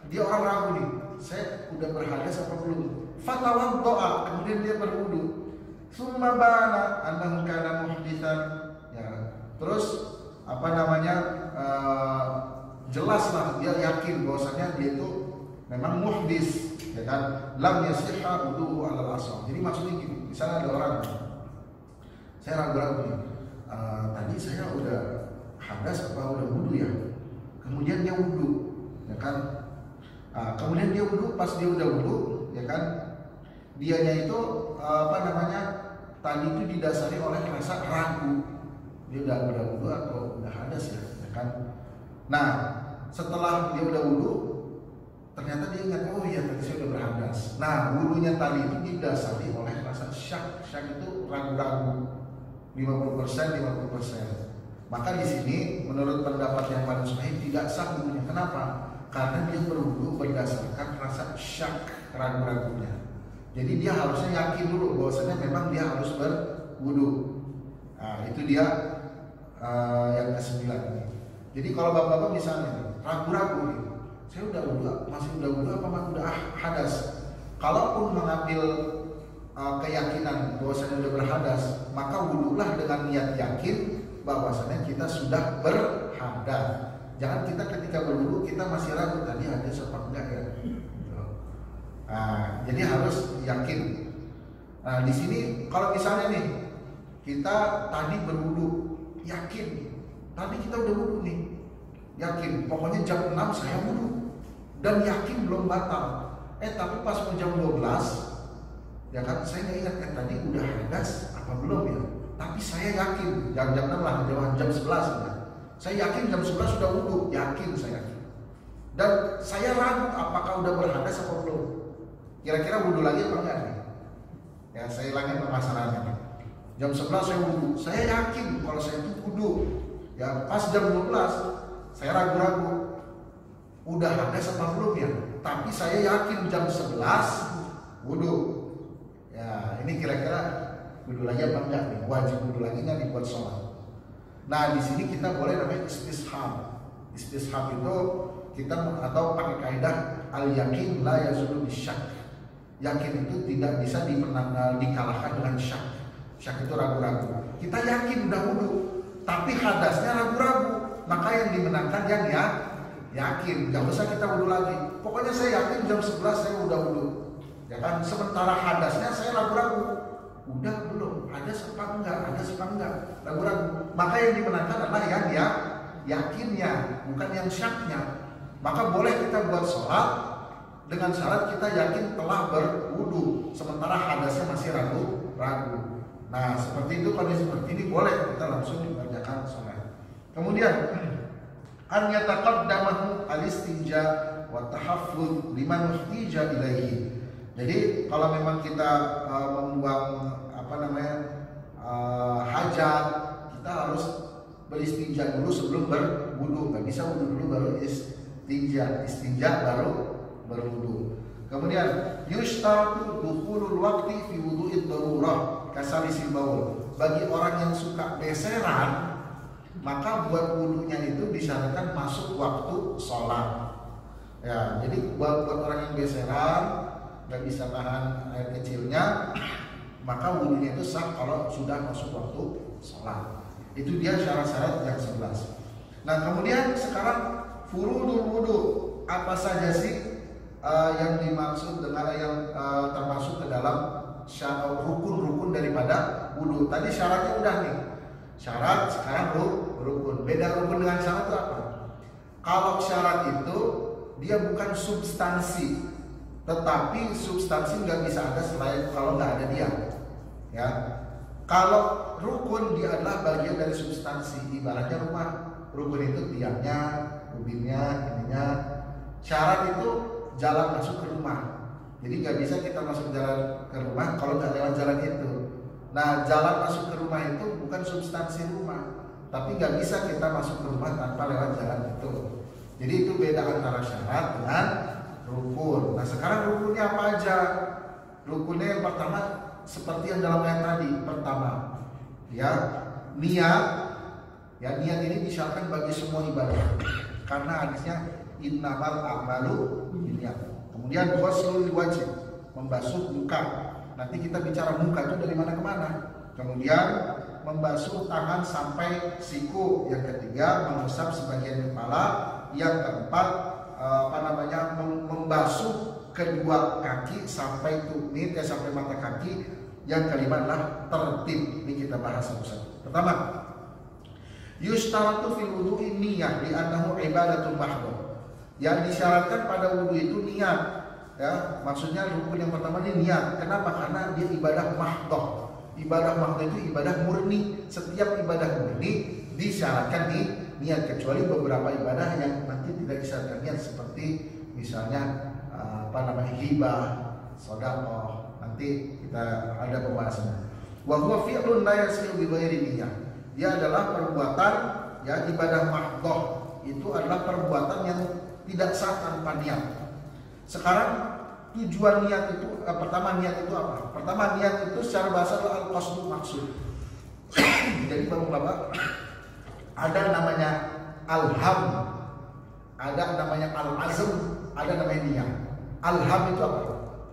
dia orang ragu nih, saya udah berhadas apa belum? Fatawadda, kemudian dia berwudu. Summa bana annahu kana muhditsan, ya. Terus apa namanya, jelaslah dia yakin bahwasanya dia itu memang muhdis, ya kan, lam yasihha wudu'u ala al-asah. Jadi maksudnya gini, misalnya ada orang, saya ragu-ragu nih, tadi saya udah hadas apa udah wudu ya, kemudian dia wudu, ya kan, Nah, kemudian dia wudhu, pas dia udah wudhu, ya kan, dianya itu tadi itu didasari oleh rasa ragu, dia udah wudhu atau udah hadas ya kan. Nah, setelah dia udah wudhu, ternyata dia ingat, oh iya tadi saya udah berhadas. Nah, wudhunya tadi itu didasari oleh rasa syak. Syak itu ragu-ragu, 50%. Maka di sini menurut pendapat yang paling sahih tidak sah wudhunya. Kenapa? Karena dia berwudhu berdasarkan rasa syak, ragu-ragunya. Jadi dia harusnya yakin dulu bahwasanya memang dia harus berwudhu. Nah, itu dia yang ke-9 ini. Jadi kalau bapak-bapak misalnya ragu-ragu nih, saya udah wudhu, masih udah wudhu apa udah hadas? Kalaupun mengambil keyakinan bahwasanya udah berhadas, maka wudhulah dengan niat yakin bahwasanya kita sudah berhadas. Jangan kita ketika berwudhu kita masih ragu tadi hadas apa enggak ya. Nah, jadi harus yakin. Nah, di sini kalau misalnya nih kita tadi berwudhu, yakin tadi kita udah wudhu nih, yakin pokoknya jam 6 saya wudhu dan yakin belum batal. Tapi pas mau jam 12 ya kan, saya nggak ingat tadi udah hadas apa belum ya. Tapi saya yakin jam 6 lah, jam 11 ya. Saya yakin jam 11 sudah wudhu, yakin saya yakin. Dan saya ragu apakah udah berhadas apa belum. Kira-kira wudhu lagi apa enggak nih? Ya, saya ulangi permasalahannya nih. Jam 11 saya wudhu, saya yakin kalau saya itu wudhu. Ya, pas jam 12 saya ragu-ragu udah hadas apa belum ya. Tapi saya yakin jam 11 wudhu. Ya, ini kira-kira wudhu lagi apa enggak nih? Wajib wudhu lagi nggak dibuat sholat? Nah, di sini kita boleh namanya istishab. Istishab itu kita atau pakai kaidah al-yakin la yazulu bisyak. Yakin itu tidak bisa dikalahkan dengan syak. Syak itu ragu-ragu. Kita yakin udah wudhu, tapi hadasnya ragu-ragu. Maka yang dimenangkan yang yakin. Gak usah kita wudhu lagi. Pokoknya saya yakin jam 11 saya udah wudhu. Ya kan, sementara hadasnya saya ragu-ragu. Udah belum, hadas apa enggak, ragu-ragu. Maka yang dimenangkan adalah yang yakinnya, bukan yang syaknya. Maka boleh kita buat sholat dengan syarat kita yakin telah berwudu, sementara hadasnya masih ragu-ragu. Nah, seperti itu, kondisi seperti ini boleh kita langsung mengerjakan sholat. Kemudian an yataqaddamahu al-istinja wa tahaffuz liman ihtija ilaihi. Jadi kalau memang kita membuang hajat, kita harus beristinja dulu sebelum berwudu. Nggak bisa wudu dulu baru istinja baru berwudu. Kemudian yushtaratu dukhulul waqti fi wudu'id darurah kasalisil baul. Bagi orang yang suka beseran, maka buat wudunya itu disyaratkan masuk waktu sholat. Ya, jadi buat orang yang beseran nggak bisa nahan air kecilnya, maka wudunya itu sah kalau sudah masuk waktu sholat. Itu dia syarat-syarat yang 11. Nah, kemudian sekarang furudul wudu, apa saja sih yang dimaksud dengan yang termasuk ke dalam rukun-rukun daripada wudu? Tadi syaratnya udah nih, syarat, sekarang rukun. Beda rukun dengan syarat itu apa? Kalau syarat itu dia bukan substansi, tetapi substansi nggak bisa ada selain kalau nggak ada dia. Ya, kalau rukun dia adalah bagian dari substansi. Ibaratnya rumah, rukun itu tiangnya, ubinnya, ininya. Syarat itu jalan masuk ke rumah. Jadi nggak bisa kita masuk jalan ke rumah kalau nggak lewat jalan itu. Nah, jalan masuk ke rumah itu bukan substansi rumah, tapi nggak bisa kita masuk ke rumah tanpa lewat jalan itu. Jadi itu beda antara syarat dengan rukun. Nah, sekarang rukunnya apa aja? Rukunnya yang pertama seperti yang dalam ayat tadi. Pertama, ya, niat. Ya, niat ini disyaratkan bagi semua ibadah. Karena hadisnya innamal a'malu binniyat. Kemudian ghuslul wajib, membasuh muka. Nanti kita bicara muka itu dari mana ke mana. Kemudian membasuh tangan sampai siku. Yang ketiga, mengusap sebagian kepala. Yang keempat, membasuh kedua kaki sampai tumit, sampai mata kaki. Yang kelima adalah tertib. Ini kita bahas satu-satu. Pertama, yushtaratu fil wudu'i niyyah li'annahu ibadatul mahdhur. Yang disyaratkan pada wudhu itu niat, ya. Maksudnya rukun yang pertama ini niat. Kenapa? Karena dia ibadah mahdoh. Ibadah mahdoh itu ibadah murni. Setiap ibadah murni disyaratkan di niat, kecuali beberapa ibadah yang nanti tidak disyaratkan niat, seperti misalnya hibah, sedekah. Nanti kita ada pembahasannya. Wa huwa fi'lun la yasihu bi ghairi niyyah. Dia adalah perbuatan, ya, ibadah mahdoh itu adalah perbuatan yang tidak sah tanpa niat. Sekarang tujuan niat itu pertama, niat itu apa? Pertama, niat itu secara bahasa adalah al-qasdu, maksud. Jadi Bapak-bapak, ada namanya al-ham, ada namanya al-azm, ada namanya niat. Al-ham itu apa?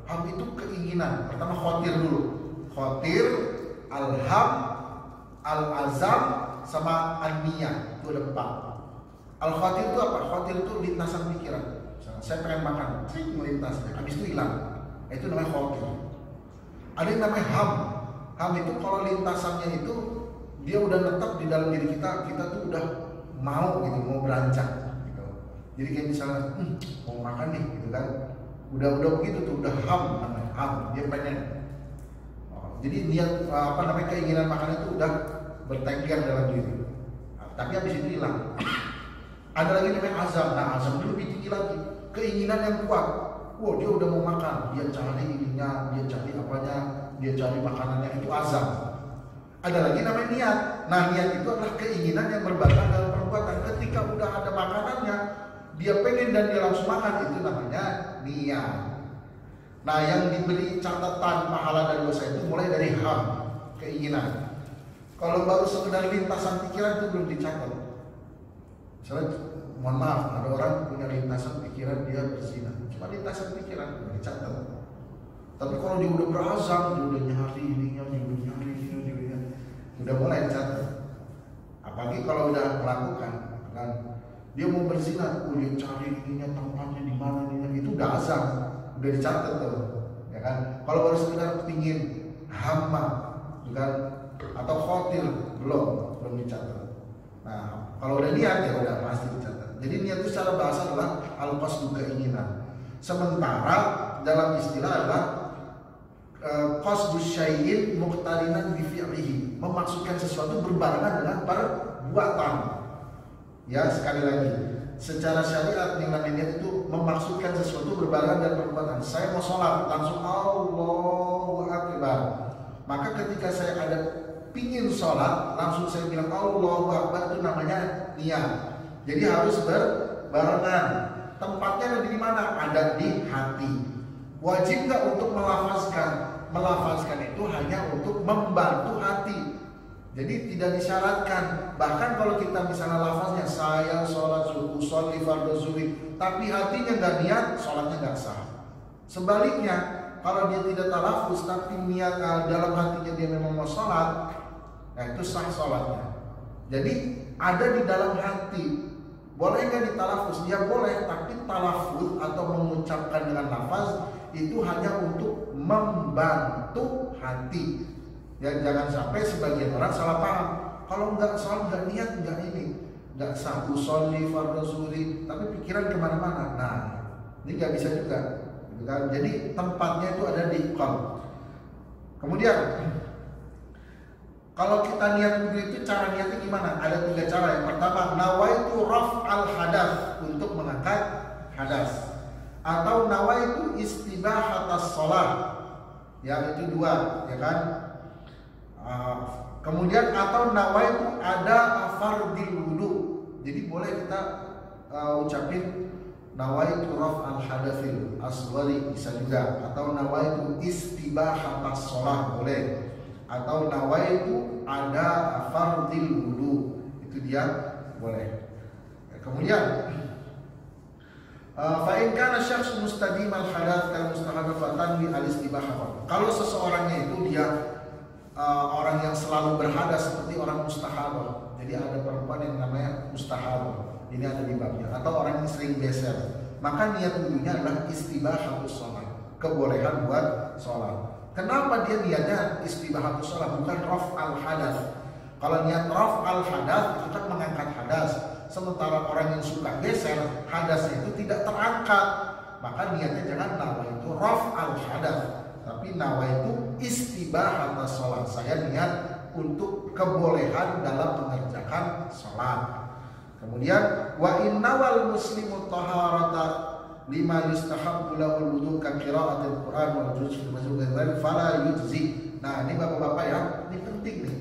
Ham itu keinginan. Pertama khotir dulu. Khotir, al-ham, al-azam, sama an-niyah. Itu ada 4. Al-khatir itu apa? Khatir itu lintasan pikiran. Misalnya, saya pengen makan, melintas, habis itu hilang. Itu namanya khatir. Ada yang namanya ham. Ham itu kalau lintasannya itu dia udah netap di dalam diri kita, kita tuh udah mau gitu, mau beranjak gitu. Jadi kayak misalnya, mau makan nih, gitu kan. Udah begitu tuh, udah ham namanya, ham. Dia pengen. Jadi dia keinginan makan itu udah bertengger dalam diri. Tapi habis itu hilang. Ada lagi namanya azam. Nah, azam itu lebih tinggi lagi, keinginan yang kuat. Wow, dia udah mau makan, dia cari ininya, dia cari apanya, dia cari makanannya, itu azam. Ada lagi namanya niat. Nah, niat itu adalah keinginan yang berbatang dalam perbuatan. Ketika udah ada makanannya, dia pengen dan dia langsung makan, itu namanya niat. Nah, yang diberi catatan pahala dan dosa itu mulai dari ham, keinginan. Kalau baru sekedar lintasan pikiran itu belum dicatat. Misalnya, mohon maaf, ada orang punya lintasan pikiran dia berzina, cuma lintasan pikiran, belum dicatat. Tapi kalau dia udah berazam, dia udah nyari ininya, dia udah nyari ini, udah mulai dicatat. Apalagi kalau udah melakukan, kan dia mau berzina, dia cari ininya, tempatnya di mana ininya, itu udah azam, udah dicatat tuh, ya kan? Kalau baru sekedar pingin hama, kan, atau khotir, belum dicatat. Nah, kalau udah niat ya udah pasti dicatat. Jadi niat itu secara bahasa adalah al-qasdu, keinginan. Sementara dalam istilah adalah qasdu syai'in muqtarinan bi fi'lihi, memaksudkan sesuatu berbarengan dengan perbuatan. Ya, sekali lagi, secara syariat nilai niat itu memaksudkan sesuatu berbarengan dengan perbuatan. Saya mau sholat, langsung Allahu Akbar. Maka ketika saya ada pingin sholat, langsung saya bilang Allahu Akbar, itu namanya niat. Jadi harus berbarengan. Tempatnya ada di mana? Ada di hati. Wajib nggak untuk melafazkan? Melafazkan itu hanya untuk membantu hati. Jadi tidak disyaratkan. Bahkan kalau kita misalnya lafaznya saya sholat subuh, sholli fardhu zuhri, tapi hatinya nggak niat, sholatnya nggak sah. Sebaliknya, kalau dia tidak talafuz tapi niat dalam hatinya dia memang mau sholat, nah itu sah sholatnya. Jadi ada di dalam hati. Boleh nggak ditalafuz? Dia boleh, tapi talafuz atau mengucapkan dengan lafaz itu hanya untuk membantu hati. Ya, jangan sampai sebagian orang salah paham. Kalau nggak sholat, nggak niat, nggak ini, nggak sah usolli fardhu zuhri, tapi pikiran kemana-mana. Nah, ini nggak bisa juga. Jadi tempatnya itu ada di qalb. Kemudian kalau kita niat wudhu itu cara niatnya gimana? Ada 3 cara. Yang pertama, nawaitu raf'al hadas, untuk mengangkat hadas. Atau nawaitu istibahatas sholat. Ya, itu 2, ya kan? Kemudian atau nawaitu ada fardil wudhu. Jadi boleh kita ucapin nawaitu raf'al hadatsil asghari, bisa juga. Atau nawaitu istibahatas sholat, boleh. Atau nawaitu ada fardil wudu, itu dia boleh. Kemudian fa in kana syakhs mustadim al hadath kal mustahadafatan bi al istibahah. Kalau seseorangnya itu dia orang yang selalu berhadas seperti orang mustahadah. Jadi ada perempuan yang namanya mustahadah. Ini ada di babnya. Atau orang yang sering geser. Maka niat wudunya adalah istibahatus shalah, kebolehan buat sholat. Kenapa dia niatnya istibahatus shalah, bukan raf'al hadas? Kalau niat raf'al hadas itu kan mengangkat hadas. sementara orang yang suka geser hadasnya itu tidak terangkat, maka niatnya jangan nawaitu raf'al hadas, tapi nawaitu istibahat sholat. Saya niat untuk kebolehan dalam mengerjakan sholat. Kemudian wa innawal muslimu taharata lima yustahabbu lahul wudu ka qira'atil Qur'an wal julus fil masjid fala yujzi. Nah, ini Bapak-bapak ya, ini penting nih.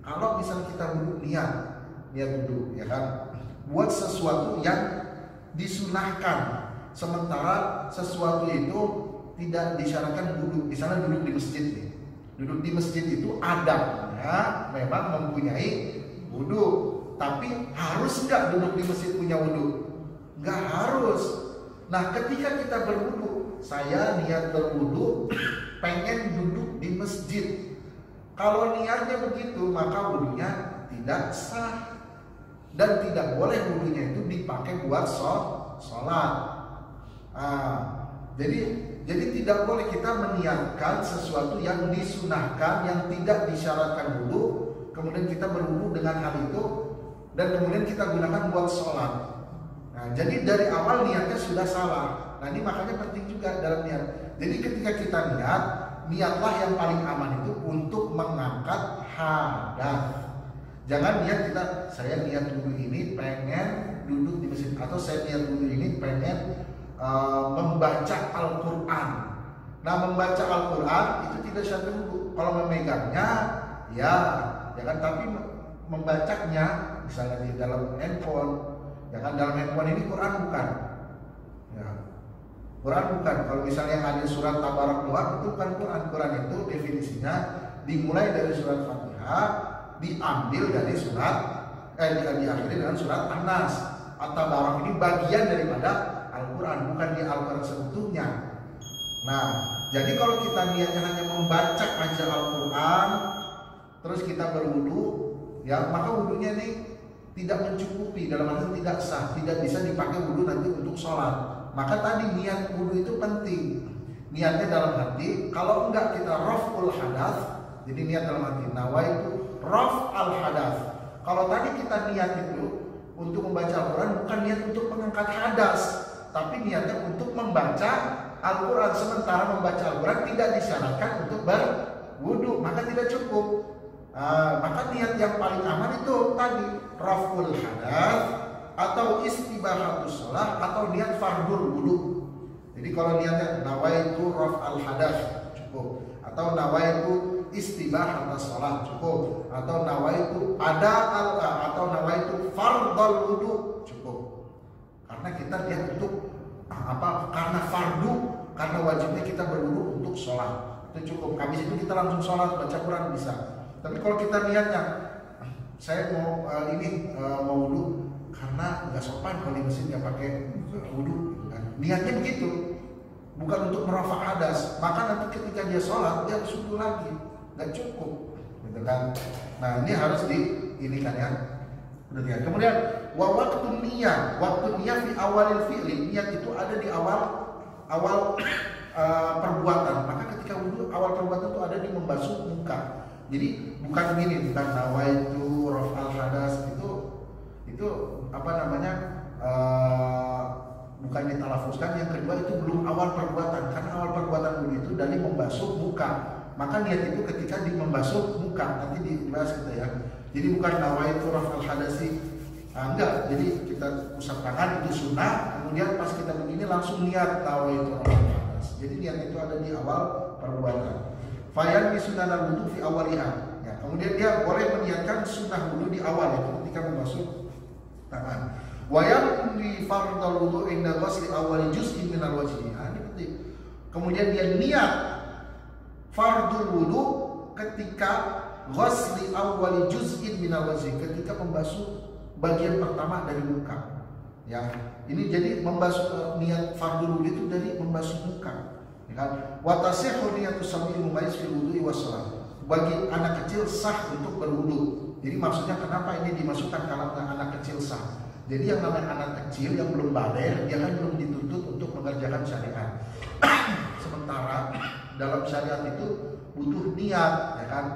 Kalau misalnya kita niat duduk ya kan, buat sesuatu yang disunahkan, sementara sesuatu itu tidak disyaratkan duduk. Misalnya duduk di masjid nih. Duduk di masjid itu adabnya memang mempunyai wudu, tapi harus nggak duduk di masjid punya wudu? Nggak harus. Nah, ketika kita berwudu, saya niat berwudu, pengen duduk di masjid. Kalau niatnya begitu, maka wudunya tidak sah dan tidak boleh wudunya itu dipakai buat sholat. Jadi tidak boleh kita meniatkan sesuatu yang disunahkan, yang tidak disyaratkan wudu, kemudian kita berwudu dengan hal itu, dan kemudian kita gunakan buat sholat. Nah, jadi dari awal niatnya sudah salah. Nah, ini makanya penting juga dalam niat. Jadi ketika kita niatlah yang paling aman itu untuk mengangkat hadas. Jangan niat saya niat wudu ini pengen duduk di masjid, atau saya niat wudu ini pengen membaca Al-Quran. Nah, membaca Al-Quran itu tidak syarat wudu. Kalau memegangnya, ya kan. Tapi membacanya, misalnya di dalam handphone, ya kan, dalam handphone ini Quran bukan. Ya, Quran bukan. Kalau misalnya ada surat Tabarak doa, itu bukan Quran. Quran itu definisinya dimulai dari surat Fatihah, diambil dari surat diakhiri dengan surat An-Nas. At-Tabarak ini bagian daripada Al-Quran, bukan di Al-Quran seutuhnya. Nah, jadi kalau kita niatnya hanya membaca aja Al-Quran, terus kita berwudu, ya maka wudunya ini tidak mencukupi, dalam arti tidak sah, tidak bisa dipakai wudu nanti untuk sholat. Maka tadi niat wudu itu penting. Niatnya dalam hati, kalau enggak kita raf'ul hadas, jadi niat dalam hati, nawaitu raf'al hadas. Kalau tadi kita niat itu untuk membaca Al-Quran, bukan niat untuk mengangkat hadas, tapi niatnya untuk membaca Al-Quran. Sementara membaca Al-Quran tidak disyaratkan untuk berwudu, maka tidak cukup. Maka niat yang paling aman itu tadi raf'ul hadas atau istibahatus shalah atau niat fardul wudu. Jadi kalau niatnya nawaitu raf'al hadas cukup, atau nawaitu istibahatus shalah cukup, atau nawaitu atau nawaitu fardul wudu cukup. Karena kita niat untuk karena fardu, karena wajibnya kita berwudu untuk sholat, itu cukup. Habis itu kita langsung sholat, baca Quran bisa. Tapi kalau kita niatnya saya mau mau wudu karena nggak sopan kalau di masjid nggak pakai wudu, niatnya begitu, bukan untuk merafa hadas, maka nanti ketika dia sholat dia harus wudu lagi, nggak cukup, gitu kan? Nah, ini harus kan ya. Kemudian waktu niat fi awalil fi'li, niat itu ada di awal perbuatan. Maka ketika wudu awal perbuatan itu ada di membasuh muka. Jadi bukan gini, bukan nawaitu raf'al hadas, itu apa namanya, bukan ditalafuzkan. Yang kedua itu belum awal perbuatan, karena awal perbuatan wudu itu dari membasuh muka. Maka niat itu ketika di membasuh muka, nanti dibahas gitu ya. Jadi bukan nawaitu raf'al hadasi, enggak. Jadi kita usap tangan itu sunnah, kemudian pas kita begini langsung niat nawaitu raf'al hadas. Jadi niat itu ada di awal perbuatan. Fayan bi sunnah wudu fi awaliha. Ya, kemudian dia boleh meniatkan sunnah wudu di awal, yaitu ketika membasuh tangan. Wa yanwi fardhu wudu inda ghusli awwali juz'in min al-wajhi. Ini penting. Kemudian dia niat fardhu wudu ketika ghusli awwali juz'in min al-wajhi, ketika membasuh bagian pertama dari muka. Ya, ini jadi membasuh niat fardhu wudu itu dari membasuh muka. Wa tasihhu niyatu sabil mumayyiz fil wudu'i was shalah. Bagi anak kecil sah untuk berwudu. Jadi maksudnya kenapa ini dimasukkan kalau anak kecil sah? Jadi yang namanya anak kecil yang belum baligh, dia kan belum dituntut untuk mengerjakan syariat. Sementara dalam syariat itu butuh niat, ya kan?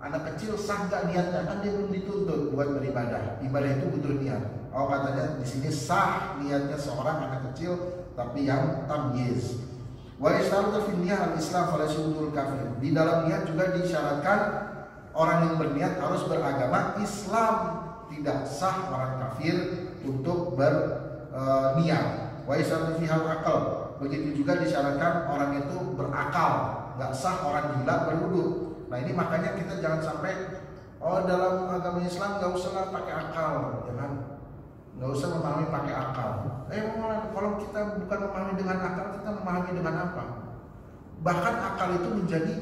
Anak kecil sah nggak niatnya, kan dia belum dituntut buat beribadah. Ibadah itu butuh niat. Oh katanya di sini sah niatnya seorang anak kecil tapi yang tamyiz. Wa yashtaratu fi niyyah al-islam fala yashudul kafir. Di dalam niat juga disyaratkan orang yang berniat harus beragama Islam, tidak sah orang kafir untuk berniat. Wa yashtaratu fi al-aql. Begitu juga disyaratkan orang itu berakal, nggak sah orang gila berwudu. Nah ini makanya kita jangan sampai dalam agama Islam nggak usah pakai akal, jangan, nggak usah memahami pakai akal. Kalau kita bukan memahami dengan akal, kita memahami dengan apa? Bahkan akal itu menjadi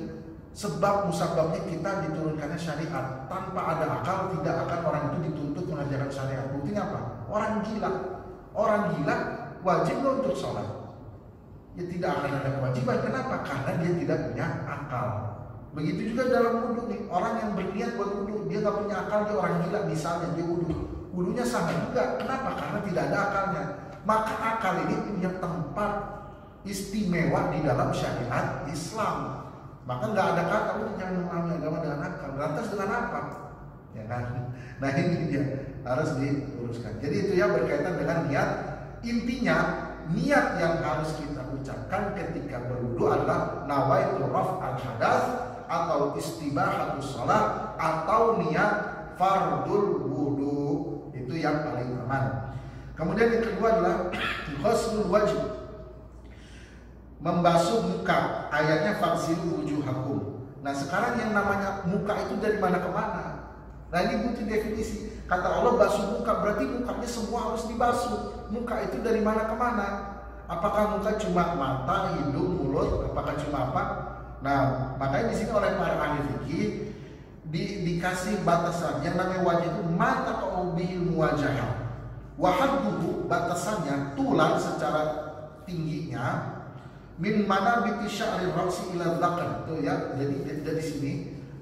sebab musababnya kita diturunkannya syariat. Tanpa ada akal tidak akan orang itu dituntut mengajarkan syariat. Buktinya apa? Orang gila wajib untuk sholat. Ya tidak akan ada kewajiban. Kenapa? Karena dia tidak punya akal. Begitu juga dalam wudhu nih, orang yang berniat buat wudhu, dia nggak punya akal, dia orang gila misalnya dia wudhunya sama juga. Kenapa? Karena tidak ada akalnya. Maka akal ini punya tempat istimewa di dalam syariat Islam. Maka nggak ada kata lu jangan memahami agama dengan akal. Lantas dengan apa? Ya kan? Nah ini dia harus diuruskan. Jadi itu ya berkaitan dengan niat. Intinya niat yang harus kita ucapkan ketika berwudu adalah nawaitu raf al-hadas atau istibahatus shalah atau niat fardul wudu. Itu yang paling aman. Kemudian yang kedua adalah ghuslul wajh, membasuh muka. Ayatnya faghsilu wujuhakum. Nah sekarang yang namanya muka itu dari mana ke mana? Nah ini butuh definisi. Kata Allah basuh muka, berarti mukanya semua harus dibasuh. Muka itu dari mana ke mana? Apakah muka cuma mata, hidung, mulut? Apakah cuma apa? Nah, makanya di sini oleh para ahli fikih dikasih batasan. Yang namanya wajah itu mata qaubihil muwajahah. Wahadduhu batasannya tulang secara tingginya min mana biti sya'ri ra'si ila dzaqan. Tuh ya. Jadi dari sini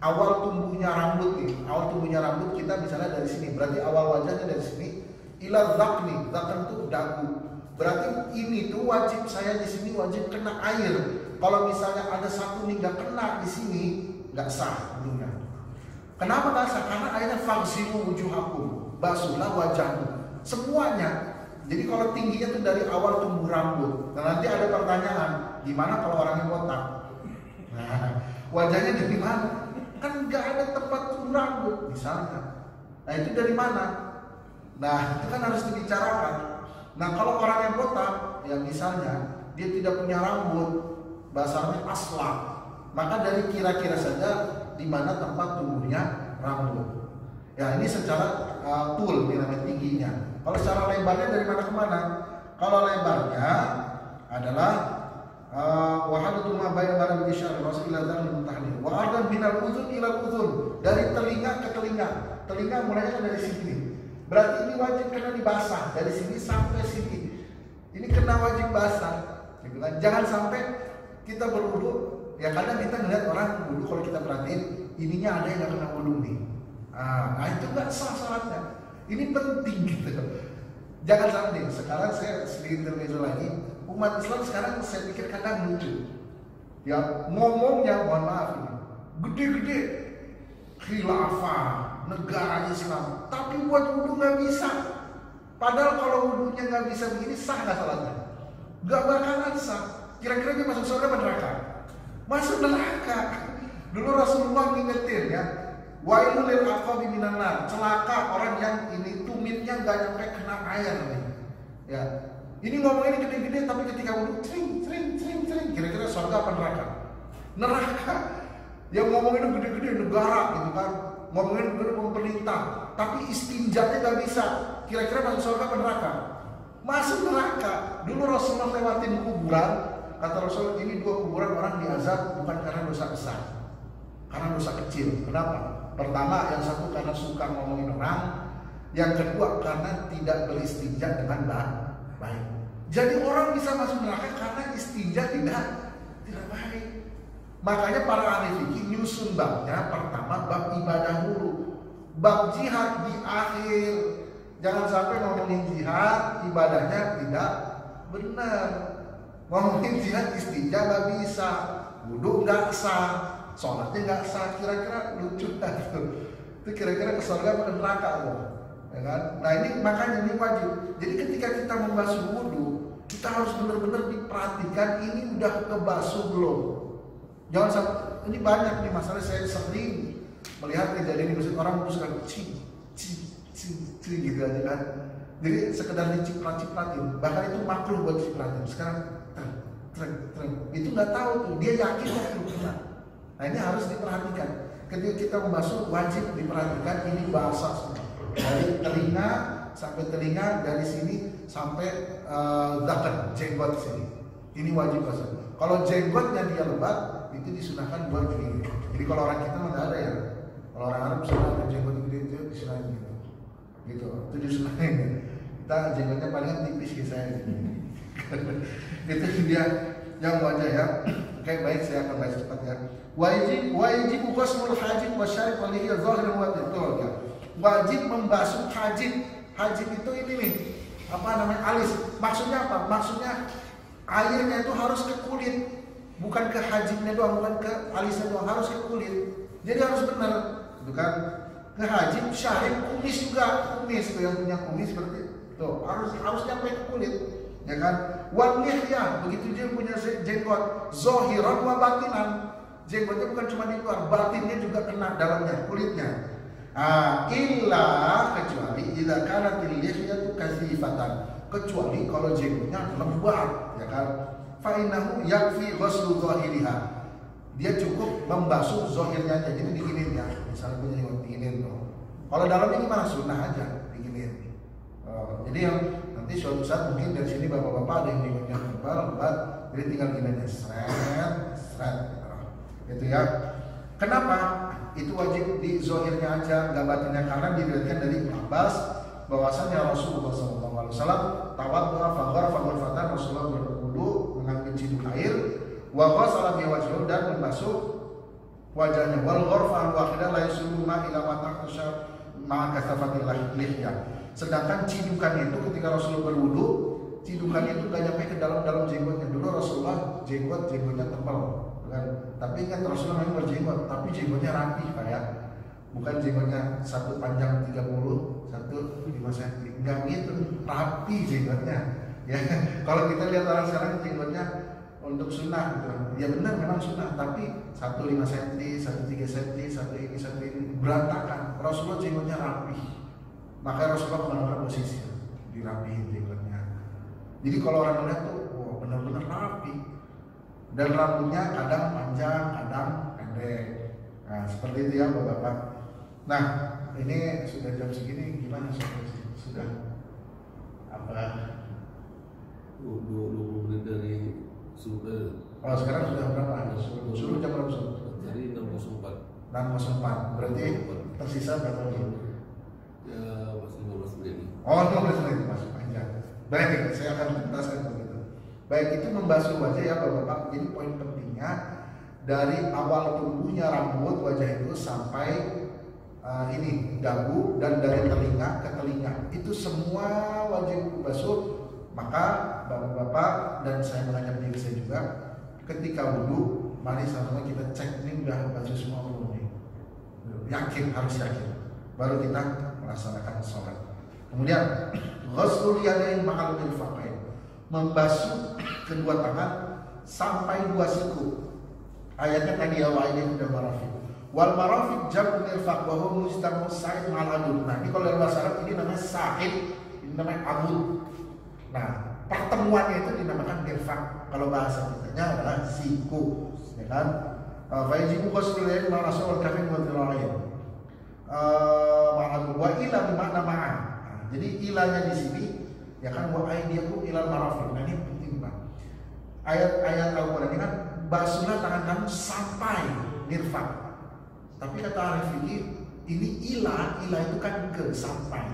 awal tumbuhnya rambut nih. Awal tumbuhnya rambut kita misalnya dari sini. Berarti awal wajahnya dari sini ila dzaqni. Dzaqan itu dagu. Berarti ini tuh wajib, saya di sini wajib kena air. Kalau misalnya ada satu nih nggak kena di sini, nggak sah wudunya. Kenapa nggak sah? Karena airnya faghsilu wujuhakum, basuhlah wajahmu, semuanya. Jadi kalau tingginya tuh dari awal tumbuh rambut. Nah nanti ada pertanyaan, gimana kalau orangnya botak? Nah wajahnya dari mana? Kan nggak ada tempat tumbuh rambut misalnya. Nah itu dari mana? Nah itu kan harus dibicarakan. Nah kalau orang yang botak, ya misalnya dia tidak punya rambut, bahasanya aslak, maka dari kira-kira saja di mana tempat tumbuhnya rambut. Ya ini secara tul, ini namanya tingginya. Kalau secara lebarnya dari mana ke mana? Kalau lebarnya adalah wahadatu ma baina badan bisyar rasul ila dzalil tahlil wa ardan minal udhun ila udhun, dari telinga ke telinga. Telinga mulainya dari sini. Berarti ini wajib kena dibasah dari sini sampai sini. Ini kena wajib basah. Gitu kan? Jangan sampai kita berwudu, ya kadang kita ngeliat orang wudu, kalau kita perhatiin ininya ada yang nggak kena wudu nih. Nah itu nggak sah salatnya. Ini penting gitu. Jangan sampai. Sekarang saya sedikit intermezzo lagi. Umat Islam sekarang saya pikir kadang lucu. Ya ngomongnya mohon maaf ini gede-gede khilafah negara Islam, tapi buat wudu nggak bisa. Padahal kalau wudunya nggak bisa begini, sah nggak salatnya? Nggak bakalan sah. Kira-kira dia masuk surga atau neraka? Masuk neraka. Dulu Rasulullah ngingetin ya, wailul lil aqabi minan nar, celaka orang yang ini tumitnya nggak nyampe kena air nih. Ya, ini ngomong ini gede-gede, tapi ketika wudu cering. Kira-kira surga apa neraka? Neraka. Yang ngomong itu gede-gede negara gitu kan, ngomongin gede pemerintah, tapi istinjanya nggak bisa. Kira-kira masuk surga apa neraka? Masuk neraka. Dulu Rasulullah lewatin kuburan, kata Rasul, ini 2 kuburan orang diazab bukan karena dosa besar, karena dosa kecil. Kenapa? Pertama, yang satu karena suka ngomongin orang, yang kedua karena tidak beristinja dengan baik. Jadi orang bisa masuk neraka karena istinja tidak baik. Makanya para ahli fikih nyusun babnya, pertama bab ibadah dulu, bab jihad di akhir. Jangan sampai ngomongin jihad, ibadahnya tidak benar. Ngomongin jihad istinja nggak bisa, wudu nggak sah, sholatnya nggak sah. Kira-kira lucu kan? Itu kira-kira ke surga atau neraka loh? ya kan? Nah ini makanya ini wajib. Jadi ketika kita membasuh wudhu, kita harus benar-benar diperhatikan ini udah kebasuh belum. Jangan sampai, ini banyak nih masalah, saya sering melihat kejadian di masjid orang membasuhkan cing gitu aja kan. Jadi sekedar diciprat-cipratin, bahkan itu makruh buat dicipratin. Sekarang itu nggak tahu tuh, dia yakin itu kena. Nah ini harus diperhatikan. Ketika kita membasuh wajib diperhatikan ini basah semua. Dari telinga sampai telinga, dari sini sampai dakat jenggot sini. Ini wajib basah. Kalau jenggotnya dia lebat, itu disunahkan buat begini. Jadi kalau orang kita nggak ada ya. Kalau orang Arab misalnya jenggot gede itu disunahin gitu. Itu disunahin. Kita jenggotnya paling tipis kayak saya gitu. Itu dia yang wajah ya. Oke, baik, saya akan bahas cepat ya. Wajib ghusl hajib wa syarib wa lihi zahir wa batin ya. Wajib membasuh hajib. Hajib itu ini nih, apa namanya, alis. Maksudnya apa? Maksudnya airnya itu harus ke kulit, bukan ke hajibnya doang, bukan ke alisnya doang, harus ke kulit. Jadi harus benar, itu kan? Ke hajib, syarib, kumis juga, kumis itu yang punya kumis seperti itu, harus nyampe ke kulit, ya kan? Wal lihya, begitu dia punya jenggot, zahiran wa batinan. Jenggotnya bukan cuma di luar, batinnya juga kena dalamnya, kulitnya. Illa kecuali idza kanat al-lihyatu kasifatan, kecuali kalau jenggotnya lebat, ya kan? Fa innahu yakfi ghuslu zahiriha. Dia cukup membasuh zahirnya aja, jadi diginin ya. Misalnya punya jenggot diginin tuh. Kalau dalamnya gimana? Sunnah aja diginin. Jadi yang nanti suatu saat mungkin dari sini bapak-bapak ada yang jenggotnya tebal, lebat, jadi tinggal gini aja, seret. Gitu ya. Kenapa? Itu wajib di zahirnya aja, nggak batinnya, karena diriwayatkan dari Ibnu Abbas bahwasannya Rasulullah SAW tawaddu'a faghfara faghfatan, Rasulullah berwudu mengambil ciduk air, wa ghasala bi wajhihi, dan membasuh wajahnya, wal ghurfa al-wahidah la yasulu ma ila ma tahtasha ma kasafatil lihya. Sedangkan cidukan itu ketika Rasulullah berwudu, cidukan itu nggak nyampe ke dalam jenggotnya. Dulu Rasulullah jenggotnya tebal. Tapi ingat Rasulullah memang berjenggot, tapi jenggotnya rapi kayak, bukan jenggotnya satu panjang 30, satu 5 cm, enggak gitu, rapi jenggotnya. Ya, kalau kita lihat orang sekarang jenggotnya untuk sunnah gitu, ya benar memang sunnah, tapi satu 5 cm, satu 3 cm, satu ini berantakan. Rasulullah jenggotnya rapi, makanya Rasulullah kemana-mana posisi dirapihin jenggotnya. Jadi kalau orang melihat tuh, wah benar-benar rapi. Dan rambutnya kadang panjang, kadang pendek. Nah, seperti itu ya Bapak-bapak. Nah, ini sudah jam segini, gimana sudah apa? 20 menit dari subuh. Oh, sekarang sudah berapa? Subuh jam berapa? Tadi 6.04. 6.04. Berarti tersisa berapa menit? Ya, masih 15 menit. Oh, 15 menit masih panjang. Baik, saya akan tuntaskan begitu. Baik, itu membasuh wajah ya Bapak-bapak. Jadi poin pentingnya dari awal tumbuhnya rambut wajah itu sampai ini dagu, dan dari telinga ke telinga itu semua wajib basuh. Maka Bapak-bapak dan saya mengajak diri saya juga, ketika wudhu, mari sama-sama kita cek ini udah basuh semua belum nih. Yakin, harus yakin, baru kita melaksanakan sholat. Kemudian ghuslul yadain ma'al mirfaqain, membasuh kedua tangan sampai 2 siku. Ayatnya tadi ya, wa ini udah marafiq. Wal marafiq jam'u mirfaq wa huwa mustamu sa'id ma'al adud. Nah, ini kalau dalam bahasa Arab ini namanya sa'id, ini namanya adud. Nah, pertemuannya itu dinamakan mirfaq. Kalau bahasa kitanya adalah siku, ya kan? Fa yajibu ghuslul yadain ma'al rasul wal kafin wa dhirain. Ma'al wa ila bermakna ma'an. Jadi ilahnya di sini ya kan, wa aydiyakum ilal marafiq. Nah, ini penting Pak. Ayat-ayat Al-Qur'an ini kan basuhlah tangan kamu sampai mirfaq. Tapi kata ahli fikih, ini ilah itu kan ke sampai.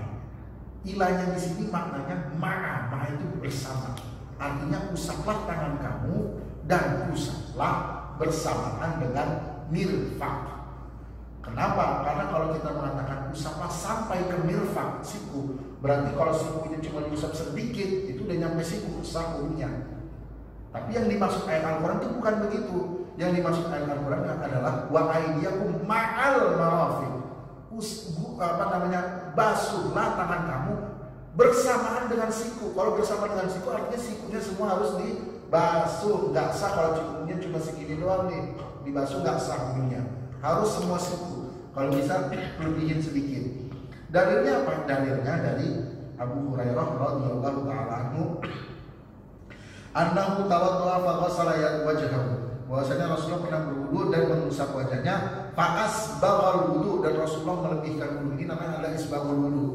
Ilahnya di sini maknanya ma'a itu bersama. Artinya usaplah tangan kamu dan usaplah bersamaan dengan mirfaq. Kenapa? Karena kalau kita mengatakan usaplah sampai ke mirfaq siku, berarti kalau siku itu cuma diusap sedikit, itu udah nyampe siku, sah hukumnya. Tapi yang dimaksud ayat Al-Quran itu bukan begitu. Yang dimaksud ayat Al-Quran adalah wa aydiyakum ma'al marafiq. basuhlah tangan kamu bersamaan dengan siku. Kalau bersama dengan siku artinya sikunya semua harus dibasuh. Nggak sah kalau cukupnya cuma segini doang nih dibasuh, nggak sah hukumnya. Harus semua siku. Kalau bisa lebihin sedikit. Dalilnya apa? Dalilnya dari Abu Hurairah radhiyallahu ta'ala anhu, annahu tawaddu'a fa ghassala wajhahu. Bahwasanya Rasulullah pernah berwudu dan mengusap wajahnya, fa asbaghal wudu, dan Rasulullah melebihkan wudu. Ini namanya adalah isbaghul wudu.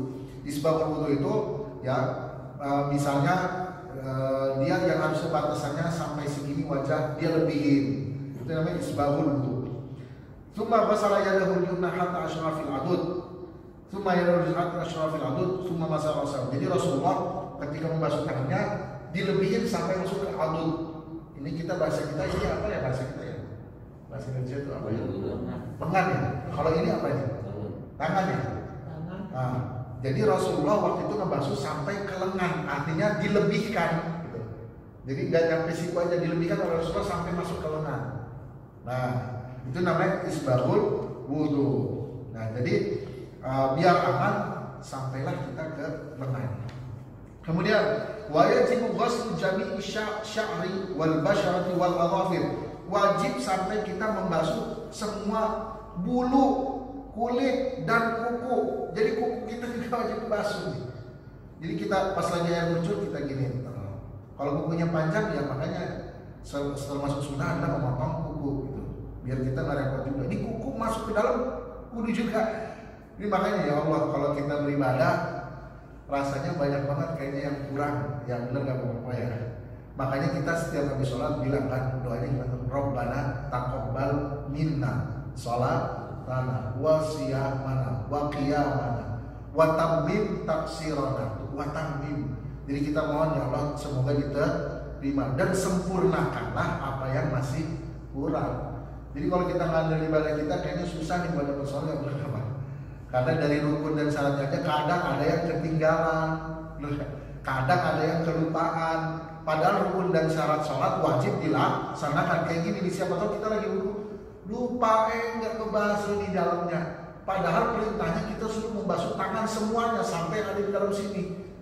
Isbaghul wudu itu ya misalnya dia yang harusnya batasannya sampai segini wajah dia lebihin. Itu namanya isbaghul wudu. Tsumma ghasala yadahu al-yumna hatta ashra fil adud. Tsumma yadahu hatta ashra fil adud, tsumma masa rasa. Jadi Rasulullah ketika membasuh tangannya dilebihin sampai masuk ke adud. Ini kita bahasa kita ini apa ya, bahasa kita ya? Bahasa Indonesia itu apa ya? Lengan ya. Kalau ini apa ya? Tangan ya. Nah, jadi Rasulullah waktu itu ngebasuh sampai ke lengan, artinya dilebihkan. Gitu. Jadi nggak sampai siku aja, dilebihkan oleh Rasulullah sampai masuk ke lengan. Nah, itu namanya isbaghul wudu. Nah, jadi biar aman sampailah kita ke lengan. Kemudian wajibu ghusl jami'i sya'ri wal basharati wal adhafir. Wajib sampai kita membasuh semua bulu, kulit dan kuku. Jadi kuku kita juga wajib dibasuh. Jadi kita pas lagi air muncul kita gini. Kalau kukunya panjang ya makanya setelah masuk sunnah adalah memotong kuku gitu. Biar kita nggak repot juga. Ini kuku masuk ke dalam kudu juga. Ini makanya ya Allah kalau kita beribadah rasanya banyak banget kayaknya yang kurang, yang benar nggak apa-apa ya. Makanya kita setiap habis sholat bilang kan doanya gimana? Rabbana taqabbal minna sholatana wa siyamana wa qiyamana wa tammim taqsirana wa tammim. Jadi kita mohon ya Allah semoga kita terima dan sempurnakanlah apa yang masih kurang. Jadi kalau kita ngambil ibadah kita kayaknya susah nih buat dapat sholat, benar apa? Karena dari rukun dan syaratnya aja kadang ada yang ketinggalan, kadang ada yang kelupaan. Padahal rukun dan syarat sholat wajib dilaksanakan. Kayak gini, siapa tahu kita lagi lupa nggak kebasuh di dalamnya. Padahal perintahnya kita suruh membasuh tangan semuanya sampai ada di dalam sini.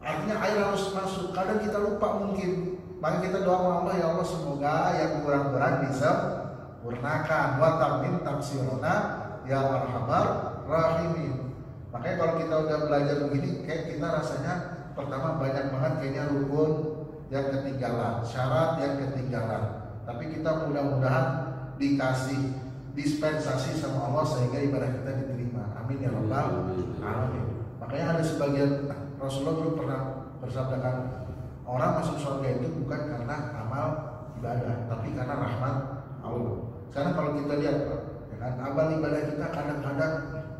Artinya air harus masuk. Kadang kita lupa mungkin. Maka kita doa sama Allah, ya Allah semoga yang kurang-kurang disempurnakan. Wa tammim taqsirana ya arhamar rahimin. Makanya kalau kita udah belajar begini, kayak kita rasanya pertama banyak banget kayaknya rukun yang ketinggalan, syarat yang ketinggalan. Tapi kita mudah-mudahan dikasih dispensasi sama Allah sehingga ibadah kita diterima. Amin ya rabbal alamin. Makanya ada sebagian Rasulullah dulu pernah bersabdakan, orang masuk surga itu bukan karena amal ibadah, tapi karena rahmat Allah. Sekarang kalau kita lihat, ya kan, amal ibadah kita kadang-kadang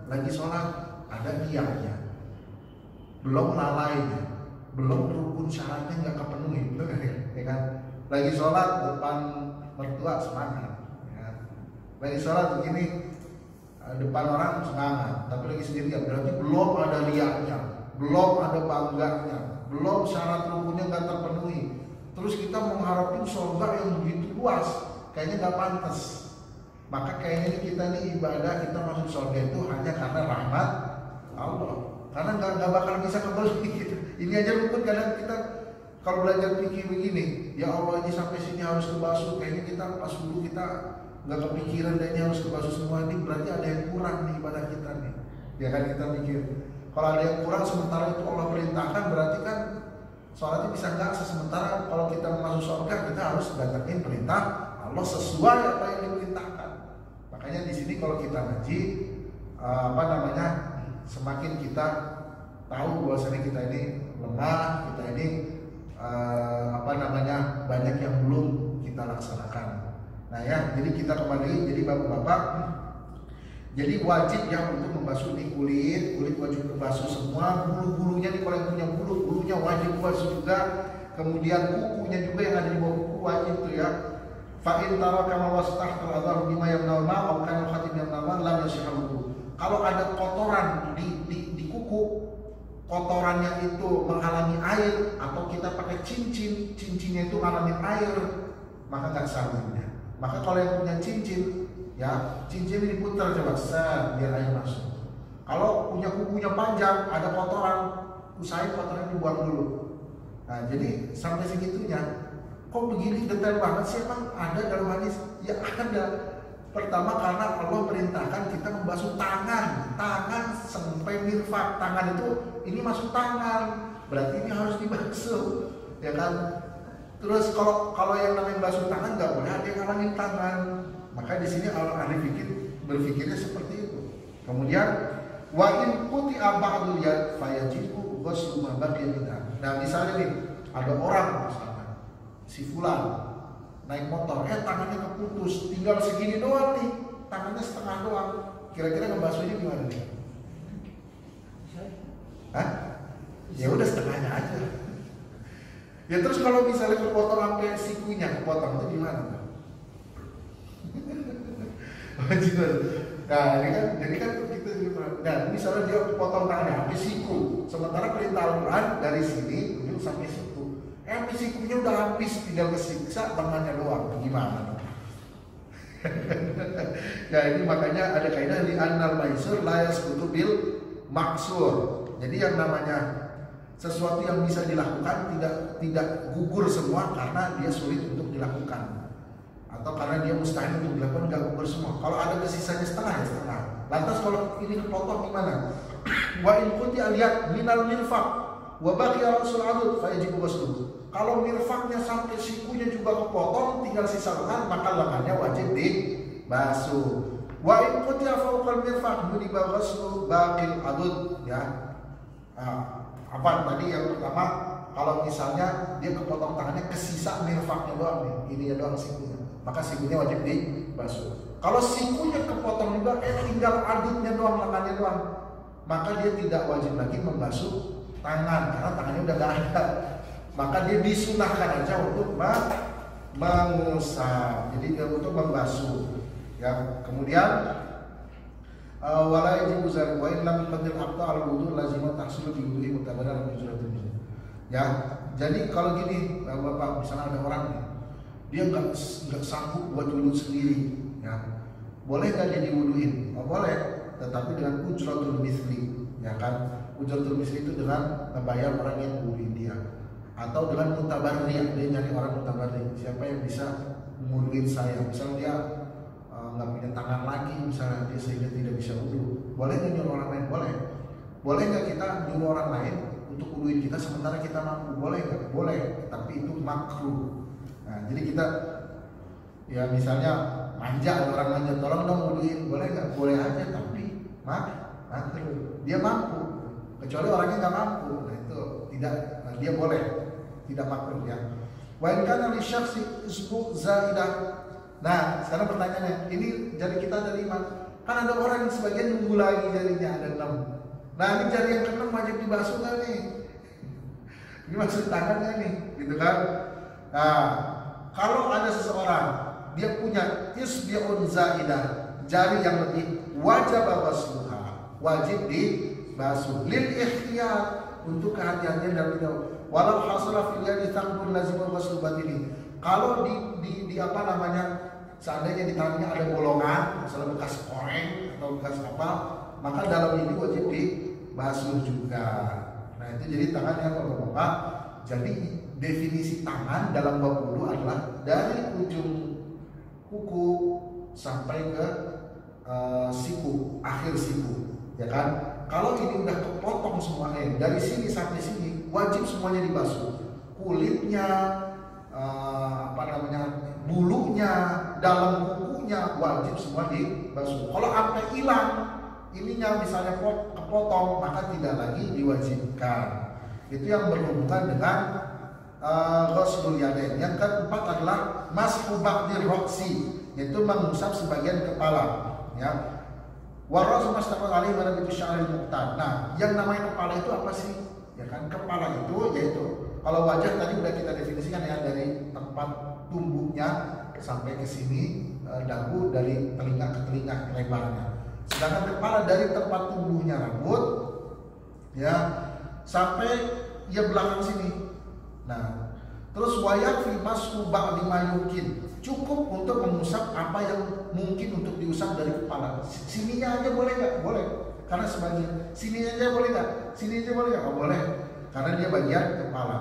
lagi sholat ada niatnya, belum lalainya, belum rukun syaratnya nggak kepenuhi, betul kan ya kan? Lagi sholat depan mertua semangat, ya. Lagi sholat begini depan orang semangat, tapi lagi sendirian berarti belum ada niatnya, belum ada bangganya, belum syarat rukunnya nggak terpenuhi. Terus kita mengharapin surga yang begitu luas, kayaknya nggak pantas. Maka kayaknya kita nih ibadah kita masuk surga itu hanya karena rahmat Allah. Karena nggak bakal bisa kembali gitu. Ini aja rukun kadang kita kalau belajar fikih begini, ya Allah ini sampai sini harus kebasuh. Kayaknya kita pas dulu kita nggak kepikiran dan ini harus kebasuh semua. Ini berarti ada yang kurang nih ibadah kita nih. Ya kan kita mikir. Kalau ada yang kurang sementara itu Allah perintahkan berarti kan sholatnya bisa nggak sementara kalau kita masuk surga kita harus datangin perintah Allah sesuai apa yang diperintahkan. Makanya di sini kalau kita ngaji semakin kita tahu bahwasanya kita ini lemah, kita ini banyak yang belum kita laksanakan. Nah ya, jadi kita kembali, jadi bapak-bapak, jadi wajib ya untuk membasuh nih kulit wajib dibasuh semua, bulu-bulunya nih kalau yang punya bulunya wajib dibasuh juga, kemudian kukunya juga yang ada di bawah kuku wajib tuh ya. Fa'in taraka ma wastahtal adharu bima yamna'ul ma' aw kana khatim yamna'ul ma' lam yasihhu. Kalau ada kotoran di kuku, kotorannya itu menghalangi air atau kita pakai cincinnya itu menghalangi air, maka nggak sah wudunya. Maka kalau yang punya cincin ini diputar coba set biar air masuk. Kalau kukunya panjang, ada kotoran, usahain kotoran dibuang dulu. Nah, jadi sampai segitunya. Kok begini detail banget sih? Emang ada dalam hadis? Ya ada. Pertama karena Allah perintahkan kita membasuh tangan sampai mirfak. Tangan itu ini masuk tangan, berarti ini harus dibasuh, ya kan? Terus kalau yang namanya basuh tangan nggak boleh ada yang ngalangin tangan. Maka di sini ahli fikih berpikirnya seperti itu. Kemudian wa in quti'a ba'dul yad fayajibu ghuslu ma baqiya minha. Nah, misalnya nih ada orang misalnya si fulan naik motor, tangannya keputus, tinggal segini doang nih, tangannya setengah doang. Kira-kira ngebasuhnya gimana nih? Hah? Ya udah setengahnya aja. Ya terus kalau misalnya kepotong sampai sikunya kepotong itu gimana? Nah ini kan, jadi kan kita nah misalnya dia potong tangannya sampai siku, sementara perintah Al-Quran dari sini ujung sampai siku. Sikunya udah habis, tinggal kesiksa tangannya doang, gimana? Ya ini makanya ada kaidah li annal maisur la yasqutu bil maksur. Jadi yang namanya sesuatu yang bisa dilakukan tidak gugur semua karena dia sulit untuk dilakukan atau karena dia mustahil untuk dilakukan, nggak gugur semua. Kalau ada kesisanya setengah ya setengah. Lantas kalau ini kepotong gimana? Wa in kunti aliyat minal mirfaq wa baqiya rasul adud fa yajibu ghuslu. Kalau mirfaknya sampai sikunya juga kepotong, tinggal sisa lengan, maka lengannya wajib dibasuh. Wa in kunti fawqal mirfaq yudiba ghuslu baqil adud, ya. Apa tadi yang pertama, kalau misalnya dia kepotong tangannya kesisa mirfaknya doang nih, ininya doang sikunya, maka sikunya wajib dibasuh. Kalau sikunya kepotong juga, tinggal adutnya doang, lengannya doang, maka dia tidak wajib lagi membasuh tangan karena tangannya udah gak ada. Maka dia disunahkan aja untuk mengusap, jadi untuk membasuh. Ya, kemudian wala yajibu zalik wa in lam yuqaddir aqta al wudu lazima tahsulu bi wudu'i mutabadan bi juratin. Ya, jadi kalau gini Bapak, misalnya ada orang nih, dia nggak sanggup buat wudu sendiri, ya. Boleh nggak dia diwuduin? Oh, boleh, tetapi dengan ujratul misli, ya kan? Ujratul misli itu dengan membayar orang yang wuduin dia. Atau dengan mutabarri, dia nyari orang mutabarri, siapa yang bisa wuduin saya? Misalnya dia nggak punya tangan lagi, misalnya dia sehingga tidak bisa wudu, boleh nggak nyuruh orang lain? Boleh nggak kita nyuruh orang lain untuk wuduin kita sementara kita mampu? Boleh nggak? Boleh, tapi itu makruh. Nah, jadi kita ya misalnya manja, orang manja, tolong dong wuduin, boleh nggak? Boleh aja, tapi makruh. Dia mampu, kecuali orangnya nggak mampu, nah itu tidak, dia boleh, tidak makruh ya. Wa in kana li syakhsi isbu zaidah. Nah, sekarang pertanyaannya, ini jari kita ada 5. Kan ada orang yang sebagian nunggu lagi jarinya ada 6. Nah, ini jari yang ke-6 wajib dibasuh nggak nih? Ini maksud tangannya nih, gitu kan? Nah, kalau ada seseorang dia punya isbi'un zaidah, jari yang lebih, wajib ghusluha, wajib dibasuh lil ikhtiyar, untuk kehati-hatian dan tidak. Walau hasala fil yadi thaqbun lazim ghuslu batini. Kalau di apa namanya, seandainya di tangannya ada bolongan, misalnya bekas koreng atau bekas apa, maka dalam ini wajib dibasuh juga. Nah itu jadi tangannya Bapak-bapak. Jadi definisi tangan dalam bab wudu adalah dari ujung kuku sampai ke siku, akhir siku, ya kan? Kalau ini udah kepotong semuanya dari sini sampai sini, wajib semuanya dibasuh. Kulitnya, bulunya, dalam kukunya wajib semua dibasuh. Kalau sampai hilang ininya misalnya kepotong, maka tidak lagi diwajibkan. Itu yang berhubungan dengan ghuslul yadain. Yang keempat adalah mashu ba'dir roksi, yaitu mengusap sebagian kepala, ya. Waras mustaqbal alaihi wa nabi sya'ril muqtad. Nah, yang namanya kepala itu apa sih? Ya kan, kepala itu yaitu, kalau wajah tadi udah kita definisikan ya, dari tempat tumbuhnya sampai ke sini, dagu dari telinga ke telinga lebarnya. Sedangkan kepala dari tempat tumbuhnya rambut, ya, sampai ya belakang sini. Nah, terus wayak fi mashu ba'di ma yumkin, cukup untuk mengusap apa yang mungkin untuk diusap dari kepala. Sininya aja boleh nggak? Boleh. karena sebagian sini aja boleh nggak? Sini aja boleh nggak? Oh boleh, karena dia bagian kepala.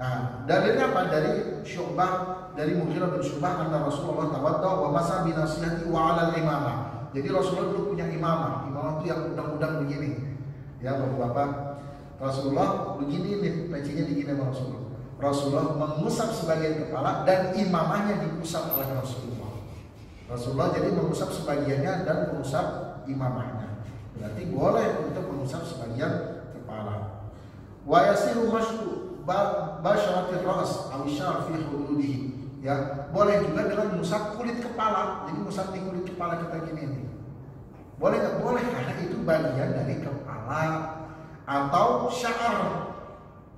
Nah, dalilnya apa? Dari Syu'bah, dari Mughirah bin Syu'bah, anna Rasulullah tawadda wa masa bi nasihati wa 'ala al-imamah. Jadi Rasulullah dulu punya imamah. Imamah itu yang udang-udang begini. Ya, Bapak-bapak. Rasulullah begini nih, pecinya begini sama Rasulullah. Rasulullah mengusap sebagian kepala dan imamahnya diusap oleh Rasulullah. Rasulullah jadi mengusap sebagiannya dan mengusap imamahnya. Berarti boleh untuk mengusap sebagian kepala. Wa yasiru mashru basyaratir ras aw syar fi hududihi. Ya, boleh juga dengan mengusap kulit kepala. Jadi mengusap di kulit kepala kita gini nih. Boleh nggak? Boleh, karena itu bagian dari kepala. Atau syar,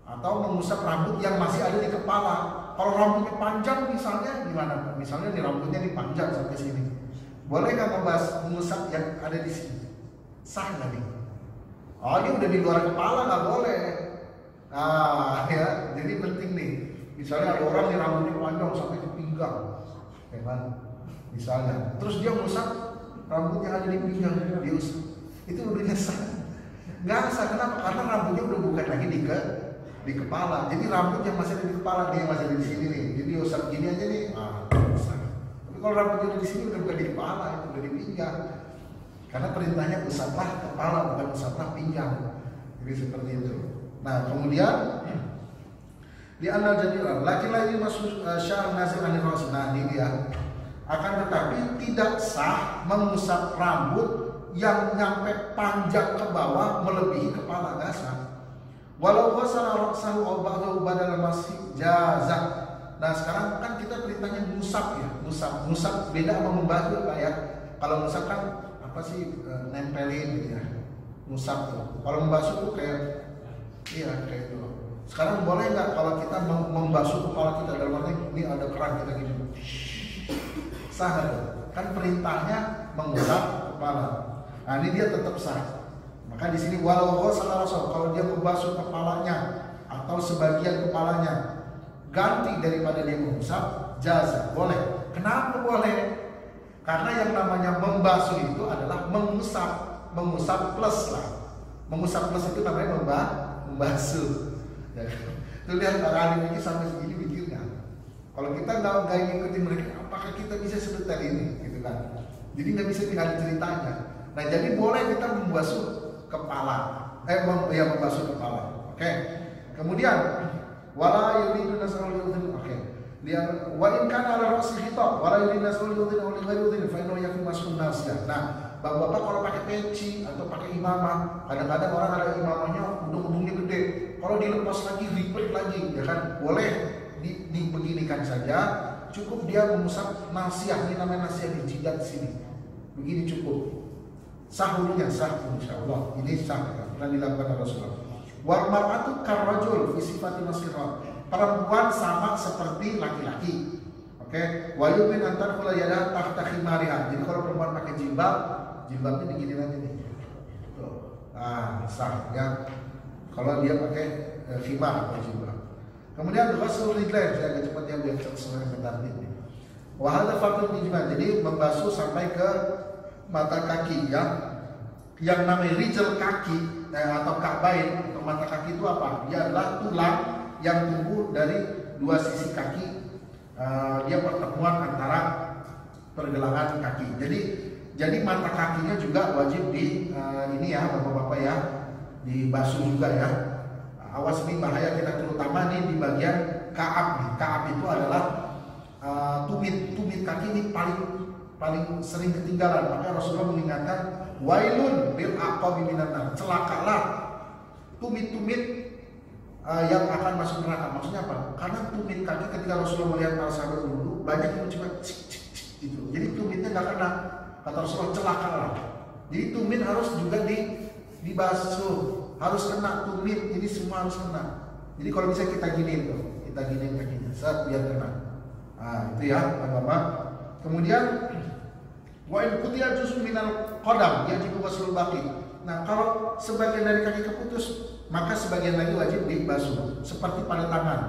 atau mengusap rambut yang masih ada di kepala. Kalau rambutnya panjang misalnya gimana? Misalnya nih rambutnya nih panjang sampai sini. Boleh nggak mengusap yang ada di sini? Sah nggak nih? Oh, ini udah di luar kepala, nggak boleh. Nah, ya, jadi penting nih. Misalnya ada orang nih rambutnya panjang sampai ke pinggang, ya kan? Misalnya, terus dia mengusap rambut yang ada di pinggang, dia usap. Itu udah sah. Nggak sah, kenapa? Karena rambutnya udah bukan lagi di kepala. Jadi rambut yang masih ada di kepala, dia masih ada di sini nih. Jadi usap gini aja nih, sah. Tapi kalau rambutnya udah di sini udah bukan di kepala, itu udah di pinggang. Karena perintahnya usaplah kepala, bukan usaplah pinggang. Jadi seperti itu. Nah, kemudian di anal jadilah laki-laki masuk syar nasib anil rasul. Nah, ini dia. Akan tetapi tidak sah mengusap rambut yang nyampe panjang ke bawah melebihi kepala, nggak sah. Walau ghasala ra'sahu aw ba'dahu badal masih jazak. Nah, sekarang kan kita perintahnya ngusap ya, ngusap beda sama membasuh Pak ya. Kalau ngusap kan apa sih, nempelin gitu ya. Ngusap tuh. Kalau membasuh tuh kayak kayak itu. Sekarang boleh nggak kalau kita membasuh kepala kita dalam arti ini ada keran kita gini? Sah nggak? Kan perintahnya mengusap kepala. Nah, ini dia tetap sah. Maka di sini walau ghasala ra'sahu, kalau dia membasuh kepalanya atau sebagian kepalanya ganti daripada dia mengusap, jaza, boleh. Kenapa boleh? Karena yang namanya membasuh itu adalah mengusap plus lah. Mengusap plus itu namanya membasuh. Ya. Tuh lihat para alim ini sampai segini mikirnya. Kalau kita nggak ngikutin mereka, apakah kita bisa sedetail ini, gitu kan? Jadi nggak bisa tinggal ceritanya. Nah, jadi boleh kita membasuh kepala, membasuh kepala. Oke. Kemudian wala yuridu nasrul yudhin. Oke. Lihat wa in kana ala ra'si khitab wala yuridu nasrul yudhin wa li ghairi yudhin fa innahu yakfi mas'un nasiyah. Nah, bapak-bapak kalau pakai peci atau pakai imamah, kadang-kadang orang ada imamahnya ujung-ujungnya gede. Kalau dilepas lagi, ribet lagi, ya kan? Boleh dibeginikan saja. Cukup dia mengusap nasiyah, ini namanya nasiyah di jidat sini. Begini cukup. Sah hukumnya, sah insyaallah. Ini sah, pernah dilakukan oleh Rasulullah. Wal mar'atu karrajul fi sifati nasirah. Perempuan sama seperti laki-laki. Oke, wa yumin antar kula yada tahta khimariha. Jadi kalau perempuan pakai jilbabnya begini nanti nih. Tuh. Nah, sah ya. Kalau dia pakai khimar atau jilbab. Kemudian ghusl rijlain, saya agak cepat ya biar sesuai dengan ini. Wa hadza fardhu ijma'. Jadi membasuh sampai ke mata kaki ya. Yang namanya rijal kaki atau ka'bain atau mata kaki itu apa? Dia adalah tulang yang tumbuh dari dua sisi kaki. Dia pertemuan antara pergelangan kaki. Jadi mata kakinya juga wajib ini ya bapak-bapak ya, dibasuh juga ya. Awas nih bahaya kita, terutama nih di bagian ka'ab nih. Ka'ab itu adalah tumit kaki ini paling sering ketinggalan. Maka Rasulullah mengingatkan wailun bil aqabi minan nar. Celakalah tumit-tumit yang akan masuk neraka. Maksudnya apa? Karena tumit kaki ketika Rasulullah melihat para sahabat dulu banyak yang cuma gitu. Jadi tumitnya nggak kena. Kata Rasulullah celakalah. Jadi tumit harus juga dibasuh. Harus kena tumit, ini semua harus kena. Jadi kalau bisa kita giniin tuh, kita giniin kakinya, saat biar kena. Nah, itu ya, Bapak. Kemudian wa in qutiya juz'un minal qadam yajibu ghuslul baqi. Nah, kalau sebagian dari kaki keputus, maka sebagian lagi wajib dibasuh, seperti pada tangan.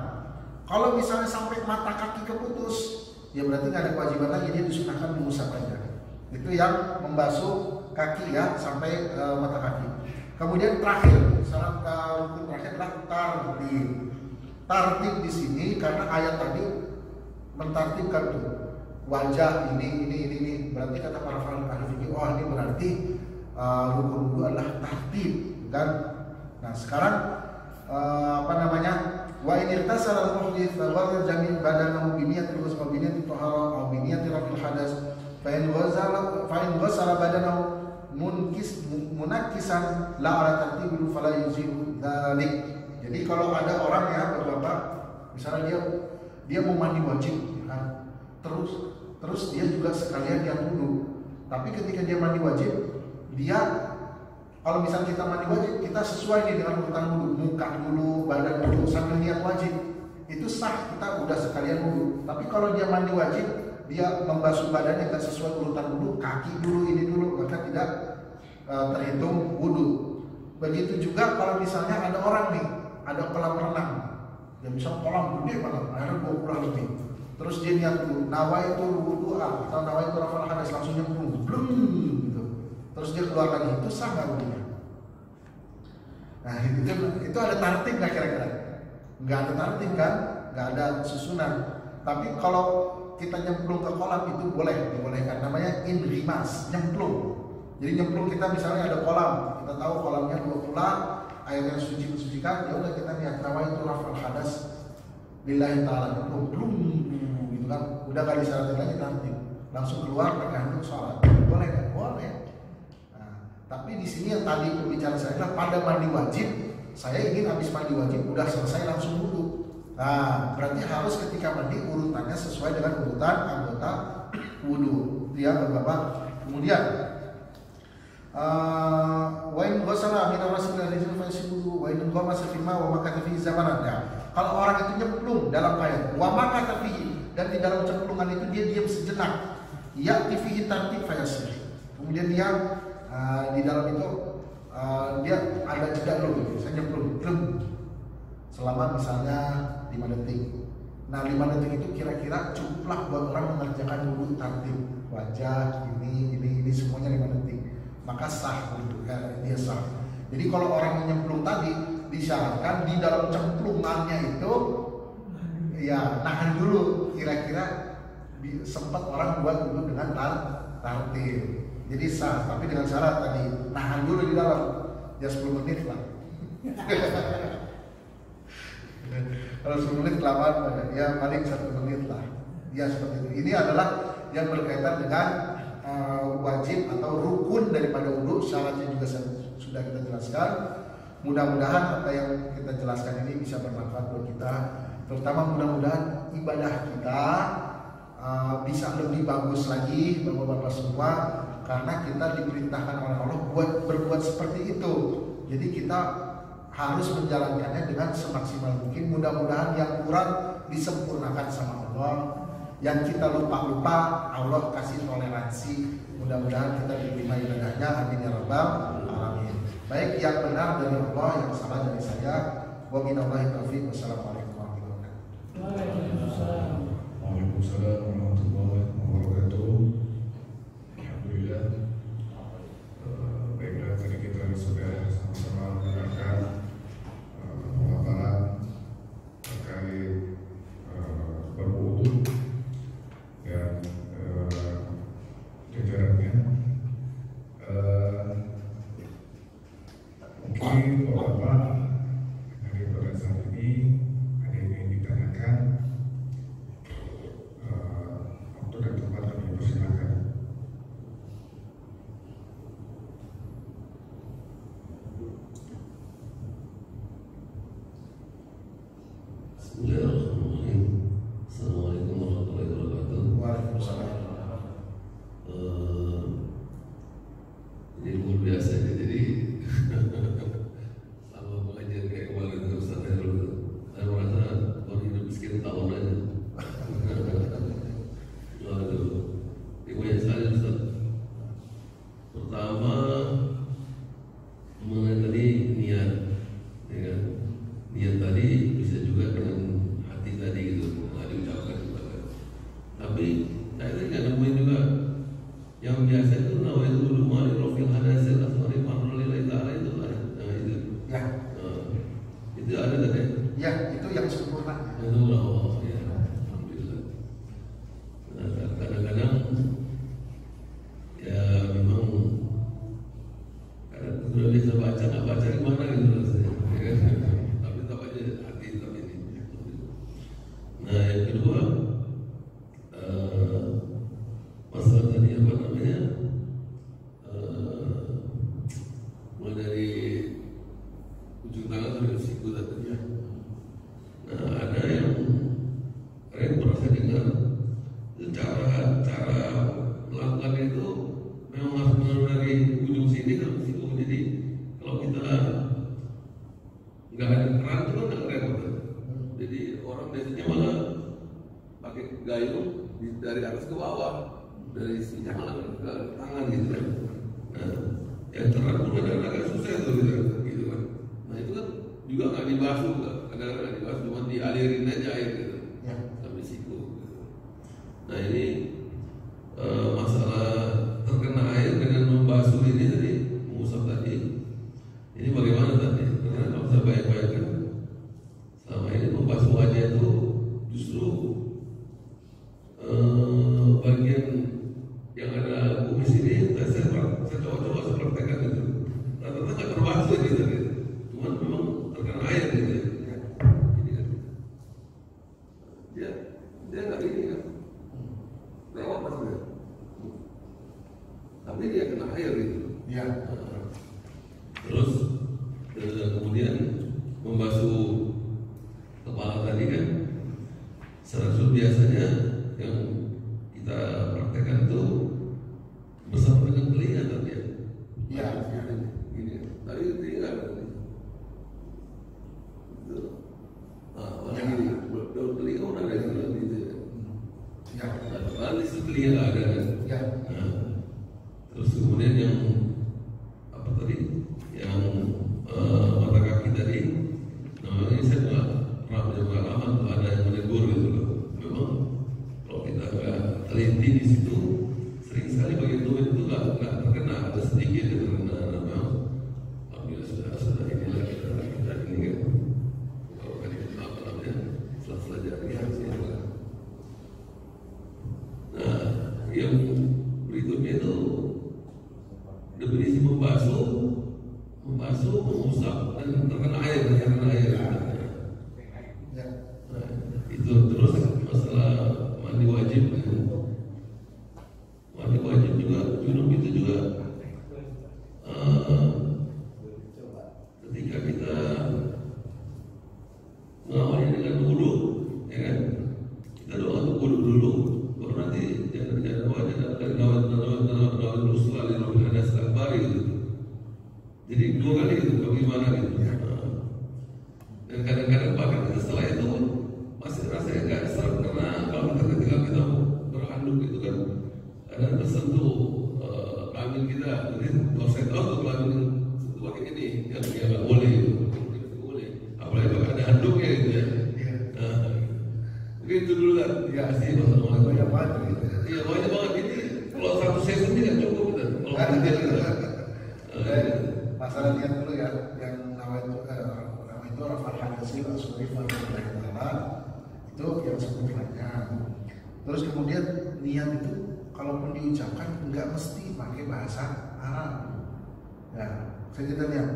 Kalau misalnya sampai mata kaki keputus, ya berarti nggak ada kewajiban lagi, dia disunahkan mengusap aja. Itu yang membasuh kaki ya sampai mata kaki. Kemudian terakhir syarat rukun terakhir adalah tartib. Tartib di sini karena ayat tadi mentartibkan tuh wajah ini berarti kata para ahli fikih, oh ini berarti rukun wudu adalah tartib kan. Nah sekarang wa in irtasala al-muhdits fa ghasala jami' badanahu bi niyyatil ghusl wa bi niyyatil tahara aw bi niyyatil raf'il hadas fa in ghasala badanahu munakkisan la ala tartibil fala yuzilu dzalik. Jadi kalau ada orang ya Bapak, misalnya dia mau mandi wajib ya kan. Terus dia juga sekalian dia wudu. Tapi ketika dia mandi wajib, dia kalau misalnya kita mandi wajib, kita sesuai nih dengan urutan wudu, muka dulu, badan dulu, sambil niat wajib, itu sah, kita udah sekalian wudu. Tapi kalau dia mandi wajib, dia membasuh badannya nggak sesuai urutan wudu, kaki dulu, ini dulu, maka tidak terhitung wudu. Begitu juga kalau misalnya ada orang nih, ada kolam renang, ya misal kolam gede banget, airnya 20 lebih. Terus dia niat dulu, nawaitu wudu atau nawaitu rafa'al hadas, langsung nyemplung, blum gitu. Terus dia keluar lagi, itu sah nggak wudunya? Nah itu ada tartib nggak kira-kira? Nggak ada tartib kan? Nggak ada susunan. Tapi kalau kita nyemplung ke kolam itu dibolehkan. Namanya inrimas, nyemplung. Jadi nyemplung kita misalnya ada kolam, kita tahu kolamnya 2 pulang, airnya mensucikan, ya udah kita niat nawaitu rafa'al hadas lillahi ta'ala, blum gitu kan, udah gak disyaratin lagi tartib, langsung keluar pakai handuk sholat, boleh nggak? Boleh. Tapi di sini yang tadi pembicaraan saya adalah pada mandi wajib, saya ingin habis mandi wajib udah selesai langsung wudu. Nah, berarti harus ketika mandi urutannya sesuai dengan urutan anggota wudu. Ya, Bapak. Kemudian wa in ghasala min ar-rasil rijal fa yasibu wa in ghamasa fi ma wa makatha fi zamanan. Ya. Kalau orang itu nyemplung dalam air, wa makatha fi, dan di dalam cemplungan itu dia diam sejenak, ya fihi tartib fa yasir. Kemudian dia di dalam itu dia ada jeda dulu, saya nyemplung selama misalnya 5 detik. Nah 5 detik itu kira-kira cukuplah buat orang mengerjakan wudu tartib, wajah ini semuanya 5 detik, maka sah wudu, dia sah. Jadi kalau orang yang nyemplung tadi disyaratkan di dalam cemplungannya itu ya nahan dulu, kira-kira sempat orang buat wudu dengan tartib. Jadi sah, tapi dengan syarat tadi nahan dulu di dalam ya 10 menit lah. Kalau 10 menit kelamaan ya paling 1 menit lah. Ya seperti itu. Ini adalah yang berkaitan dengan wajib atau rukun daripada wudu. Syaratnya juga sudah kita jelaskan. Mudah-mudahan apa yang kita jelaskan ini bisa bermanfaat buat kita. Terutama mudah-mudahan ibadah kita bisa lebih bagus lagi Bapak-bapak semua. Karena kita diperintahkan oleh Allah buat berbuat seperti itu. Jadi kita harus menjalankannya dengan semaksimal mungkin. Mudah-mudahan yang kurang disempurnakan sama Allah. Yang kita lupa-lupa Allah kasih toleransi. Mudah-mudahan kita diterima ibadahnya. Amin ya rabbal alamin. Baik, yang benar dari Allah, yang salah dari saya. Wa minallahi taufiq. Wassalamualaikum warahmatullahi wabarakatuh. Waalaikumsalam warahmatullahi wabarakatuh. Alhamdulillah. Baiklah, tadi kita sudah sama-sama mendengarkan pemaparan terkait berwudu dan jajarannya. Mungkin Bapak dari pada saat ini ada yang ingin ditanyakan, waktu dan tempat kami persilakan. Bismillahirrahmanirrahim. Assalamualaikum warahmatullahi wabarakatuh. Waalaikumsalam. Ini luar biasa ya. Jadi sama Itu loh, ya, alhamdulillah. Nah, kadang-kadang ya memang kadang sudah bisa baca, nggak baca gimana gitu rasanya. Ya, tapi tetap aja hati tapi ini. Nah yang kedua, masalah tadi apa namanya? Mulai dari ujung tangan sampai ke siku tadi ya. Nah ada yang pernah saya dengar cara melakukan itu memang harus benar dari ujung sini ke siku. Jadi kalau kita nggak ada keran itu kan nggak repot. Jadi orang biasanya malah pakai gayung dari atas ke bawah, dari tangan ke tangan gitu kan. Nah, yang terang pun agak susah tuh gitu kan. Nah itu kan juga nggak dibasuh, kadang-kadang nggak dibasuh, cuma dialirin aja air gitu sampai siku. Nah ini masalah terkena air dengan membasuh ini tadi, mengusap tadi, ini bagaimana tadi? Karena kalau saya bayangkan selama ini membasuh wajah itu justru bagian yang ada kumis ini saya coba praktekkan itu. Rata-rata nggak terbasuh gitu. Cuman memang terkena air gitu. Ini kan. Dia nggak ini kan. Lewat maksudnya. Tapi dia kena air gitu. Ya. Terus kemudian membasuh kepala tadi kan. Seharusnya biasanya yang kita praktekkan itu bersama dengan telinga tadi ya. Iya. Ini. Tadi telinga tadi. Itu. Nah, ini daun telinga udah ada gitu ya. Ya. Lalu di telinga nggak ada kan. Ya. Nah, terus kemudian yang apa tadi? Yang mata kaki tadi. Nah, ini saya nggak pernah punya pengalaman tuh ada yang menegur gitu loh. Memang kalau kita nggak teliti di situ, sering sekali bagian duit itu nggak terkena, ada sedikit yang terkena. Memang alhamdulillah sudah inilah kita ini kan. Kalau kan itu apa namanya? Sela-sela jari ya. Nah, yang berikutnya itu definisi membasuh, mengusap dan terkena air. Ya. Nah, itu terus masalah mandi wajib. Mandi wajib juga, junub itu juga ketika kita mengawali dengan wudu, ya kan? Kita doa untuk wudu dulu, baru nanti jangan wajib dan nawat usul alil ada sekali gitu. Jadi dua kali gitu, bagaimana gitu. Dan kadang-kadang bahkan kita setelah itu masih rasanya nggak serap karena kalau ketika kita berhanduk itu kan ada tersentuh kelamin kita. Jadi kalau saya tahu tuh kelamin seperti ini yang nggak boleh gitu, tidak boleh. Apalagi kalau ada handuknya gitu ya. Nah, mungkin itu dulu kan. Ya, Pasti banyak banget. Iya banyak banget ini. Kalau satu sesi tidak cukup kan. Kalau kita Masalah niat dulu ya, yang nama itu Rafal Hadasil Asuri Taala itu yang sempurnanya. Terus kemudian niat itu kalaupun diucapkan nggak mesti pakai bahasa Arab. Ya, saya kita lihat,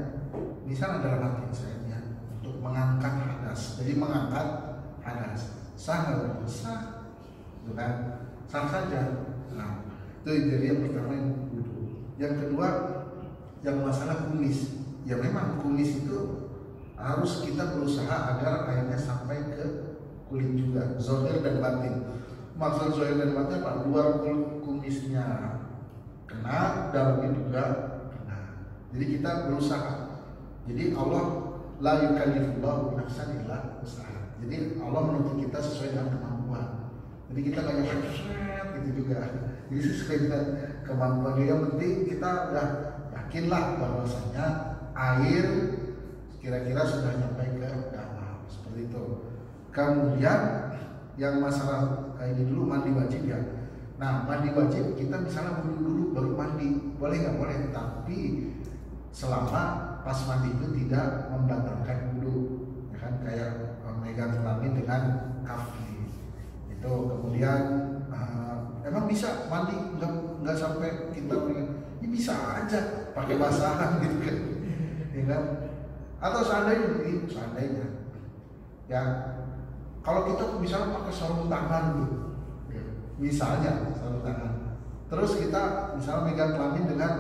misal dalam hati saya niat untuk mengangkat hadas, jadi mengangkat hadas, sah nggak? Sah, itu kan? Sah saja. Nah, itu jadi yang pertama yang wudhu. Yang kedua yang masalah kumis, ya memang kumis itu harus kita berusaha agar airnya sampai ke kulit juga, zahir dan batin. Maksud zahir dan batin apa? Luar kumisnya kena, dalamnya juga kena. Jadi kita berusaha. Jadi Allah la yukallifullahu nafsan illa wus'aha. Jadi Allah menuntut kita sesuai dengan kemampuan. Jadi kita nggak nyampe gitu juga. Jadi sesuai dengan kemampuan. Yang penting kita udah yakinlah bahwasanya air kira-kira sudah nyampe ke dalam seperti itu. Kemudian yang masalah ini dulu mandi wajib ya. Nah mandi wajib kita misalnya wudhu dulu baru mandi, boleh nggak? Boleh, tapi selama pas mandi itu tidak membatalkan wudhu, ya kan kayak megang kelamin dengan kaki itu. Kemudian emang bisa mandi nggak sampai kita ini bisa aja pakai basahan gitu kan, ya kan? Atau seandainya ya kalau kita misalnya pakai sarung tangan gitu, misalnya sarung tangan, terus kita misalnya megang kelamin dengan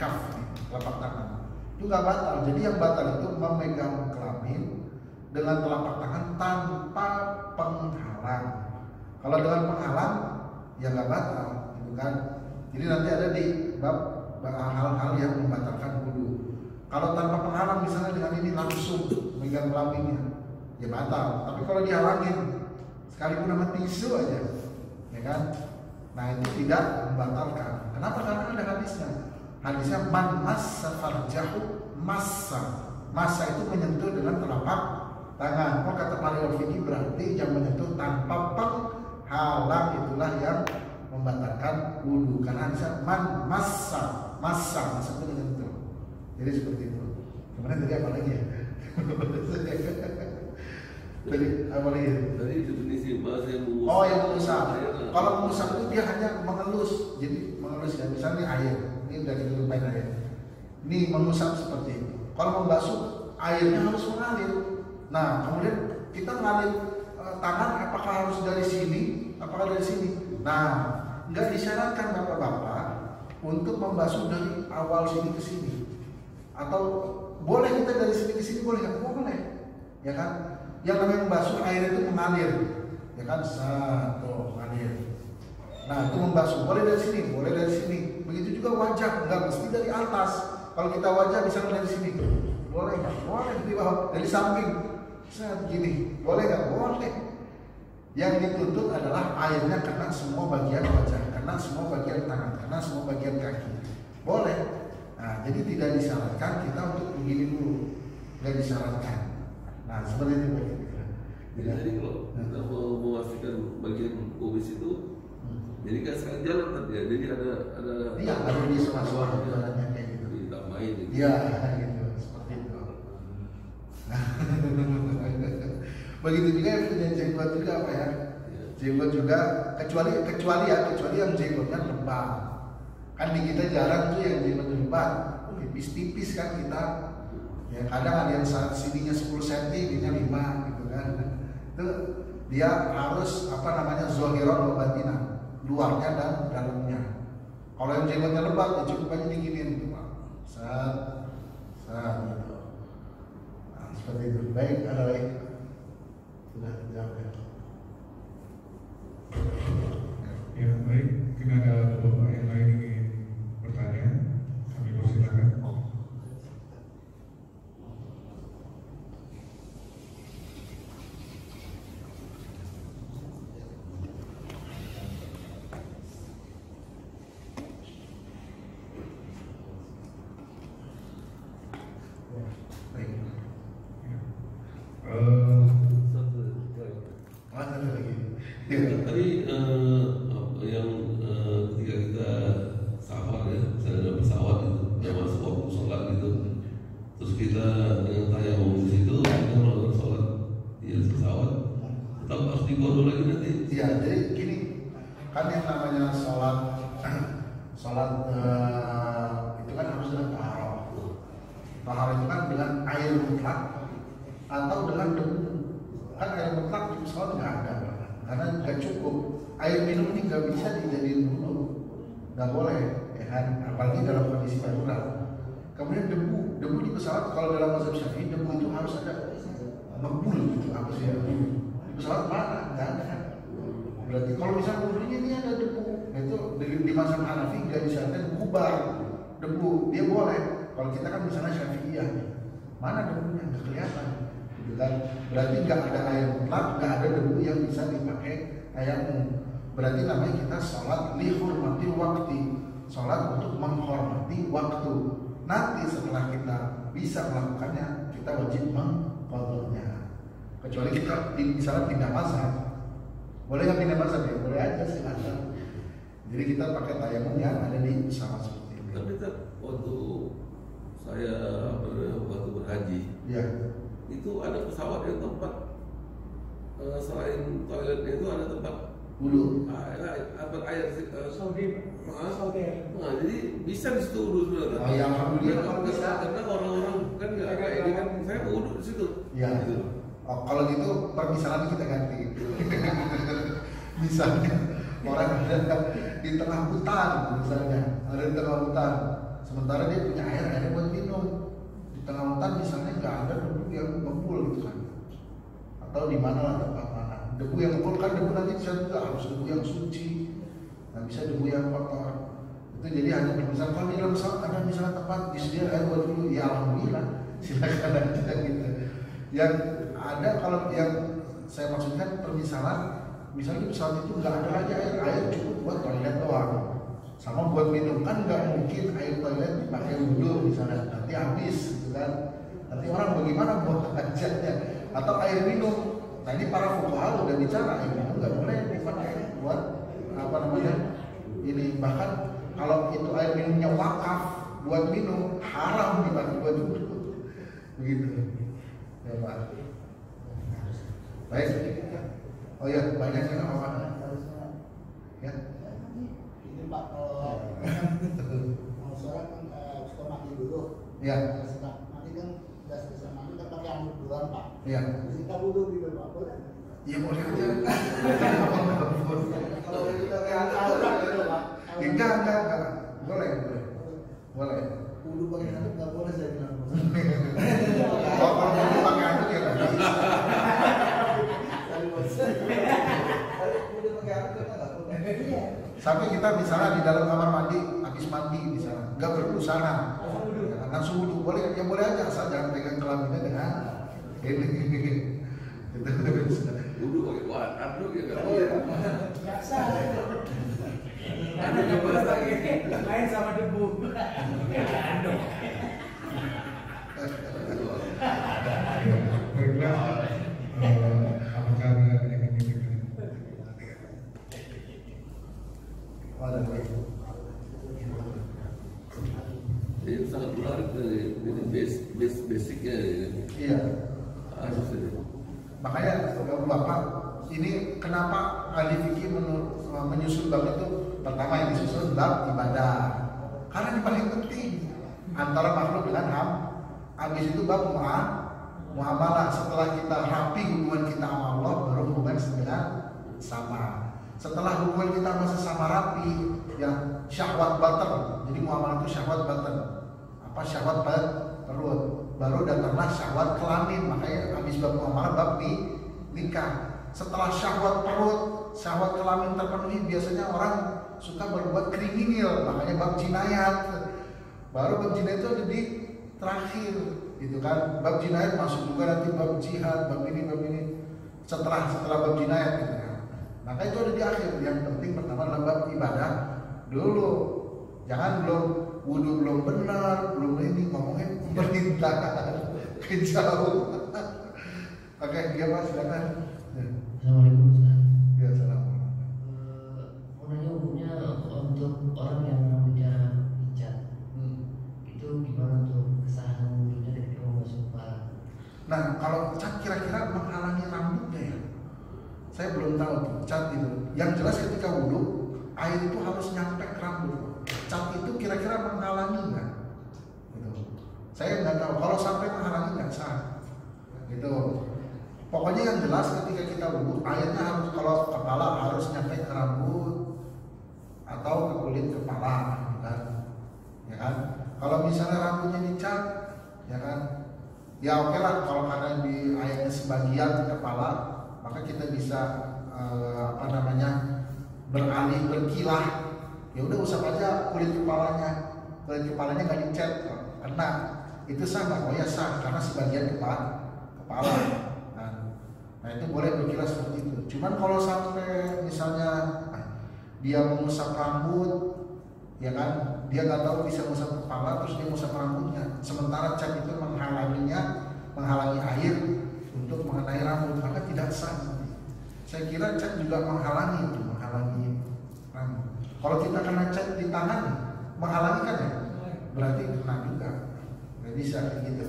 kaf, telapak tangan, itu nggak batal. Jadi yang batal itu memegang kelamin dengan telapak tangan tanpa penghalang. Kalau dengan penghalang ya nggak batal, gitu kan? Jadi nanti ada di bab hal-hal yang membatalkan wudu. Kalau tanpa penghalang misalnya dengan ini langsung megang kelaminnya, ya batal. Tapi kalau dihalangin, sekalipun sama tisu aja, ya kan? Nah itu tidak membatalkan. Kenapa? Karena ada hadisnya. Hadisnya man massa farjahu massa itu menyentuh dengan telapak tangan. Oh kata Mario Fiki berarti yang menyentuh tanpa penghalang itulah yang membatalkan wudu. Karena hadisnya man massa itu menyentuh. Jadi seperti itu. Kemudian tadi apa lagi ya? Tadi apa lagi? Tadi definisi bahasa yang mengusap. Oh yang mengusap. Kalau mengusap itu dia hanya mengelus. Jadi mengelus ya. Misalnya air. Ini udah kita lupain air. Ini mengusap seperti itu. Kalau membasuh airnya harus mengalir. Nah kemudian kita mengalir tangan apakah harus dari sini? Apakah dari sini? Nah nggak disyaratkan bapak-bapak untuk membasuh dari awal sini ke sini. Atau boleh kita dari sini ke sini boleh nggak? Boleh, ya kan? Yang namanya membasuh air itu mengalir, ya kan? Satu mengalir. Nah itu membasuh boleh dari sini, boleh dari sini. Begitu juga wajah, nggak mesti dari atas. Kalau kita wajah bisa dari sini, boleh nggak? Boleh di bawah, dari samping. Set gini, boleh nggak? Boleh. Yang dituntut adalah airnya kena semua bagian wajah, kena semua bagian tangan, kena semua bagian kaki. Boleh. Nah, jadi tidak disyaratkan kita untuk begini dulu, nggak disyaratkan. Nah, seperti itu. Jadi kalau kita mau memastikan bagian kubis itu, jadi kan sekarang jalan kan ya, jadi ada iya, ada di semua jalannya kayak gitu. Ditambahin gitu. Iya, gitu, seperti itu. Nah, begitu juga yang punya jenggot juga apa ya? Jenggot juga kecuali yang jenggotnya lebat. Kan di kita jarang tuh yang jenggot lebat, tipis-tipis kan kita. Ya kadang ada yang sininya 10 cm, ininya 5 gitu kan. Itu dia harus zohiron wa batinan, luarnya dan dalamnya. Kalau yang jenggotnya lebat ya cukup aja diginin gitu Pak. Saat gitu. Nah, seperti itu. Baik, ada lagi. Sudah jawab ya. Ya baik, mungkin ada bapak yang lain ingin bertanya, kami persilakan. Baik. Ada lagi. Tadi yang ketika kita safar ya, misalnya dalam pesawat itu, yang masuk waktu sholat gitu, terus kita dengan tayamum di situ, kita melakukan sholat di pesawat, tetap harus digodol lagi nanti. Iya, jadi gini, kan yang namanya sholat itu kan harus dengan taharah. Taharah itu kan dengan air mutlak atau dengan debu. Kan air mutlak di pesawat nggak ada, karena nggak cukup. Air minum ini nggak bisa dijadiin wudu, nggak boleh, ya kan? Apalagi dalam kondisi darurat. Kemudian debu di pesawat, kalau dalam mazhab Syafi'i debu itu harus ada ngebul gitu, apa sih ya? Di pesawat mana? Nggak ada. Berarti kalau misalnya wudunya ini ada debu, itu di mazhab Hanafi nggak disyaratkan gubar debu, dia boleh. Kalau kita kan misalnya Syafi'iyah, mana debunya nggak kelihatan. Dan berarti nggak ada air mutlak, nggak ada debu yang bisa dipakai tayamum. Berarti namanya kita sholat li hurmati waktu, sholat untuk menghormati waktu. Nanti setelah kita bisa melakukannya, kita wajib mengqadha'nya. Kecuali kita misalnya pindah mazhab, boleh nggak pindah mazhab ya? Boleh aja silakan. Jadi kita pakai tayamum yang ada di pesawat seperti ini. Tapi waktu saya waktu berhaji Iya. Itu ada pesawat yang tempat selain toiletnya itu ada tempat Wudhu. air Saudi. Nah, jadi bisa di situ wudhu sebenarnya. Oh, ya, alhamdulillah kalau bisa. Karena orang-orang kan nggak kayak ini kan, saya wudhu di situ. Iya. Gitu. Oh, kalau gitu permisalan kita ganti. Misalnya orang ada di tengah hutan, misalnya ada di tengah hutan, sementara dia punya airnya buat minum. Di tengah hutan misalnya nggak ada debu yang ngumpul gitu kan, atau di mana lah tempat mana. Debu yang ngumpul kan debu nanti bisa juga harus debu yang suci, nggak bisa debu yang kotor. Itu jadi hanya permisalan. Kalau di dalam pesawat ada misalnya tempat disediakan air buat minum, ya alhamdulillah, silakan aja gitu. Yang ada kalau yang saya maksudkan permisalan, misalnya di pesawat itu nggak ada lagi air cukup buat toilet doang, sama buat minum. Kan nggak mungkin air toilet dipakai wudhu misalnya, nanti habis gitu kan. Nanti orang bagaimana buat hajatnya, atau air minum. Nah ini para fuqaha udah bicara air minum nggak boleh dipakai buat apa namanya ini, bahkan kalau itu air minumnya wakaf buat minum, haram dipakai buat wudhu begitu ya Pak. Baik. Oh ya, banyak yang apa? Ya. Ini Pak, kalau sholat kan suka mandi dulu. Ya. Setelah mandi kan sudah selesai mandi kan pakai anduk duluan Pak. Ya. Terus kita wudhu gitu Pak, boleh? Iya boleh aja. Kalau kita pakai anduk gitu Pak. Enggak. Boleh. Wudhu pakai anduk nggak boleh saya bilang. Oh, kalau mau pakai anduk ya nggak bisa. Sampai kita misalnya di dalam kamar mandi, habis mandi misalnya, nggak berbusana, langsung wudhu boleh, ya boleh aja, asal jangan pegang kelaminnya dengan ini. Wudhu pakai anduk ya nggak boleh. Biasa. Anduk apa lagi? Main sama debu. Anduk. Baiklah, apakah ada yang ingin dikatakan? Ada baik. Ini sangat menarik dari ini basicnya ya. Iya. Harus ini. Makanya Bapak ini kenapa ahli fikih menyusun bab itu, pertama yang disusun bab ibadah, karena ini paling penting antara makhluk dengan ham. Habis itu bab muamalah, setelah kita rapi hubungan kita sama Allah, baru hubungan dengan sama. Setelah hubungan kita masih sama rapi, ya syahwat batin. Jadi muamalah itu syahwat batin. Apa syahwat perut? Baru datanglah syahwat kelamin. Makanya habis bab muamalah bab nikah. Setelah syahwat perut, syahwat kelamin terpenuhi, biasanya orang suka berbuat kriminal. Makanya bab jinayat. Baru bab jinayat itu ada di terakhir, gitu kan. Bab jinayat masuk juga nanti bab jihad, bab ini. Setelah bab jinayat gitu kan. Maka itu ada di akhir. Yang penting pertama adalah bab ibadah dulu. Jangan belum wudhu belum benar, belum ini ngomongin pemerintahan kejauh. Oke, dia Pak silakan. Assalamualaikum Ustaz. Ya, salam. Mau nanya hukumnya untuk orang yang bicara hijab, itu gimana tuh kesahan wudhunya ketika mau masuk Pak? Nah, kalau cat kira-kira menghalangi rambutnya ya? Saya belum tahu tuh cat itu. Yang jelas ketika wudhu, air itu harus nyampe ke rambut. Cat itu kira-kira menghalangi nggak? Gitu. Saya nggak tahu. Kalau sampai menghalangi nggak sah. Gitu. Pokoknya yang jelas ketika kita wudhu, airnya harus, kalau kepala harus nyampe ke rambut atau ke kulit kepala, kan? Ya kan? Kalau misalnya rambutnya dicat, ya kan? Ya oke lah. Kalau karena di airnya sebagian ke kepala, maka kita bisa beralih berkilah. Ya udah usap aja kulit kepalanya nggak dicat, kena itu sah nggak? Oh ya sah, karena sebagian kepala. Nah itu boleh berkilah seperti itu. Cuman kalau sampai misalnya dia mengusap rambut, ya kan, dia nggak tahu bisa mengusap kepala, terus dia mengusap rambutnya, sementara cat itu menghalangi air untuk mengenai rambut, maka tidak sah. Saya kira cat juga menghalangi rambut. Kalau kita kena cat di tangan, menghalangi kan ya? Berarti kena juga. Nggak bisa kayak gitu.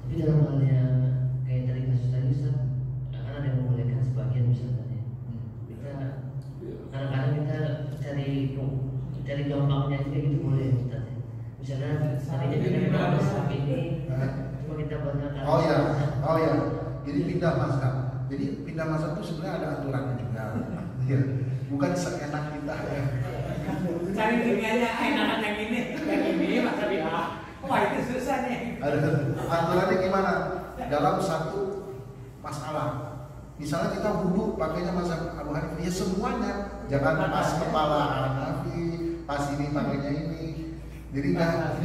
Jadi Tapi dalam halnya kayak tadi kasus tadi Ustaz, kan ada yang membolehkan sebagian misalnya. Kita kadang-kadang kita cari gampangnya aja gitu boleh Ustaz. Misalnya tadinya kita memang mazhab ini, cuma kita banyakkan. Oh ya. Jadi pindah mazhab. Jadi pindah mazhab itu sebenarnya ada aturannya juga. Iya. Bukan seenak kita ya. Cari ini aja enakan yang ini masa dia. Wah itu susah nih. Aturannya gimana? Dalam satu masalah. Misalnya kita wudhu pakainya mazhab Abu Hanifah, ya semuanya. Jangan pas kepala Hanafi, pas ini pakainya ini. Jadi nggak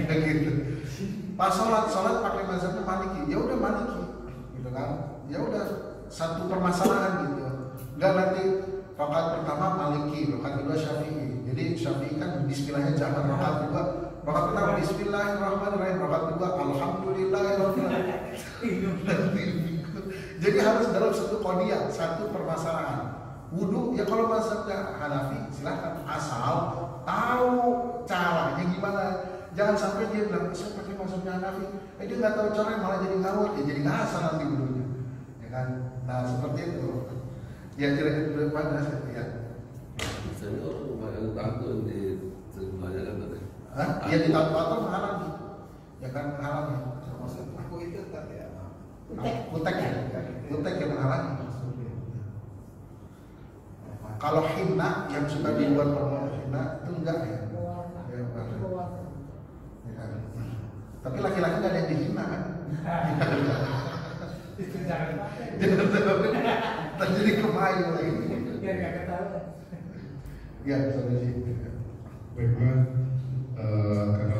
gitu. Pas sholat pakai mazhabnya Maliki, ya udah Maliki, gitu kan? Ya udah satu permasalahan gitu. Nggak nanti rakaat pertama Maliki, rakaat kedua Syafi'i. Jadi Syafi'i kan Bismillahnya jangan, rakaat kedua, rakaat pertama Bismillahirrahmanirrahim, rakaat kedua Alhamdulillahirobbilalamin. Jadi harus dalam satu qadiyah, satu permasalahan. Wudhu ya kalau mazhabnya Hanafi silakan, asal tahu caranya gimana. Jangan sampai dia bilang saya pakai mazhabnya Hanafi, dia nggak tahu caranya malah jadi ngawur, ya jadi ngasal nanti wudhunya, ya kan? Nah seperti itu. Ya kira-kira pada ya. Misalnya orang banyak takut di semuanya kan tadi. Ya di tato menghalangi, ya kan menghalangi. Maksud aku itu tadi ya. Kutek yang menghalangi. Kalau hina yang suka dibuat perempuan hina itu enggak ya. Ya, kan? Tapi laki-laki nggak ada yang dihina kan? Terjadi kemayu lagi. Biar nggak ketahuan. Ya, saudara sih. Baiklah, karena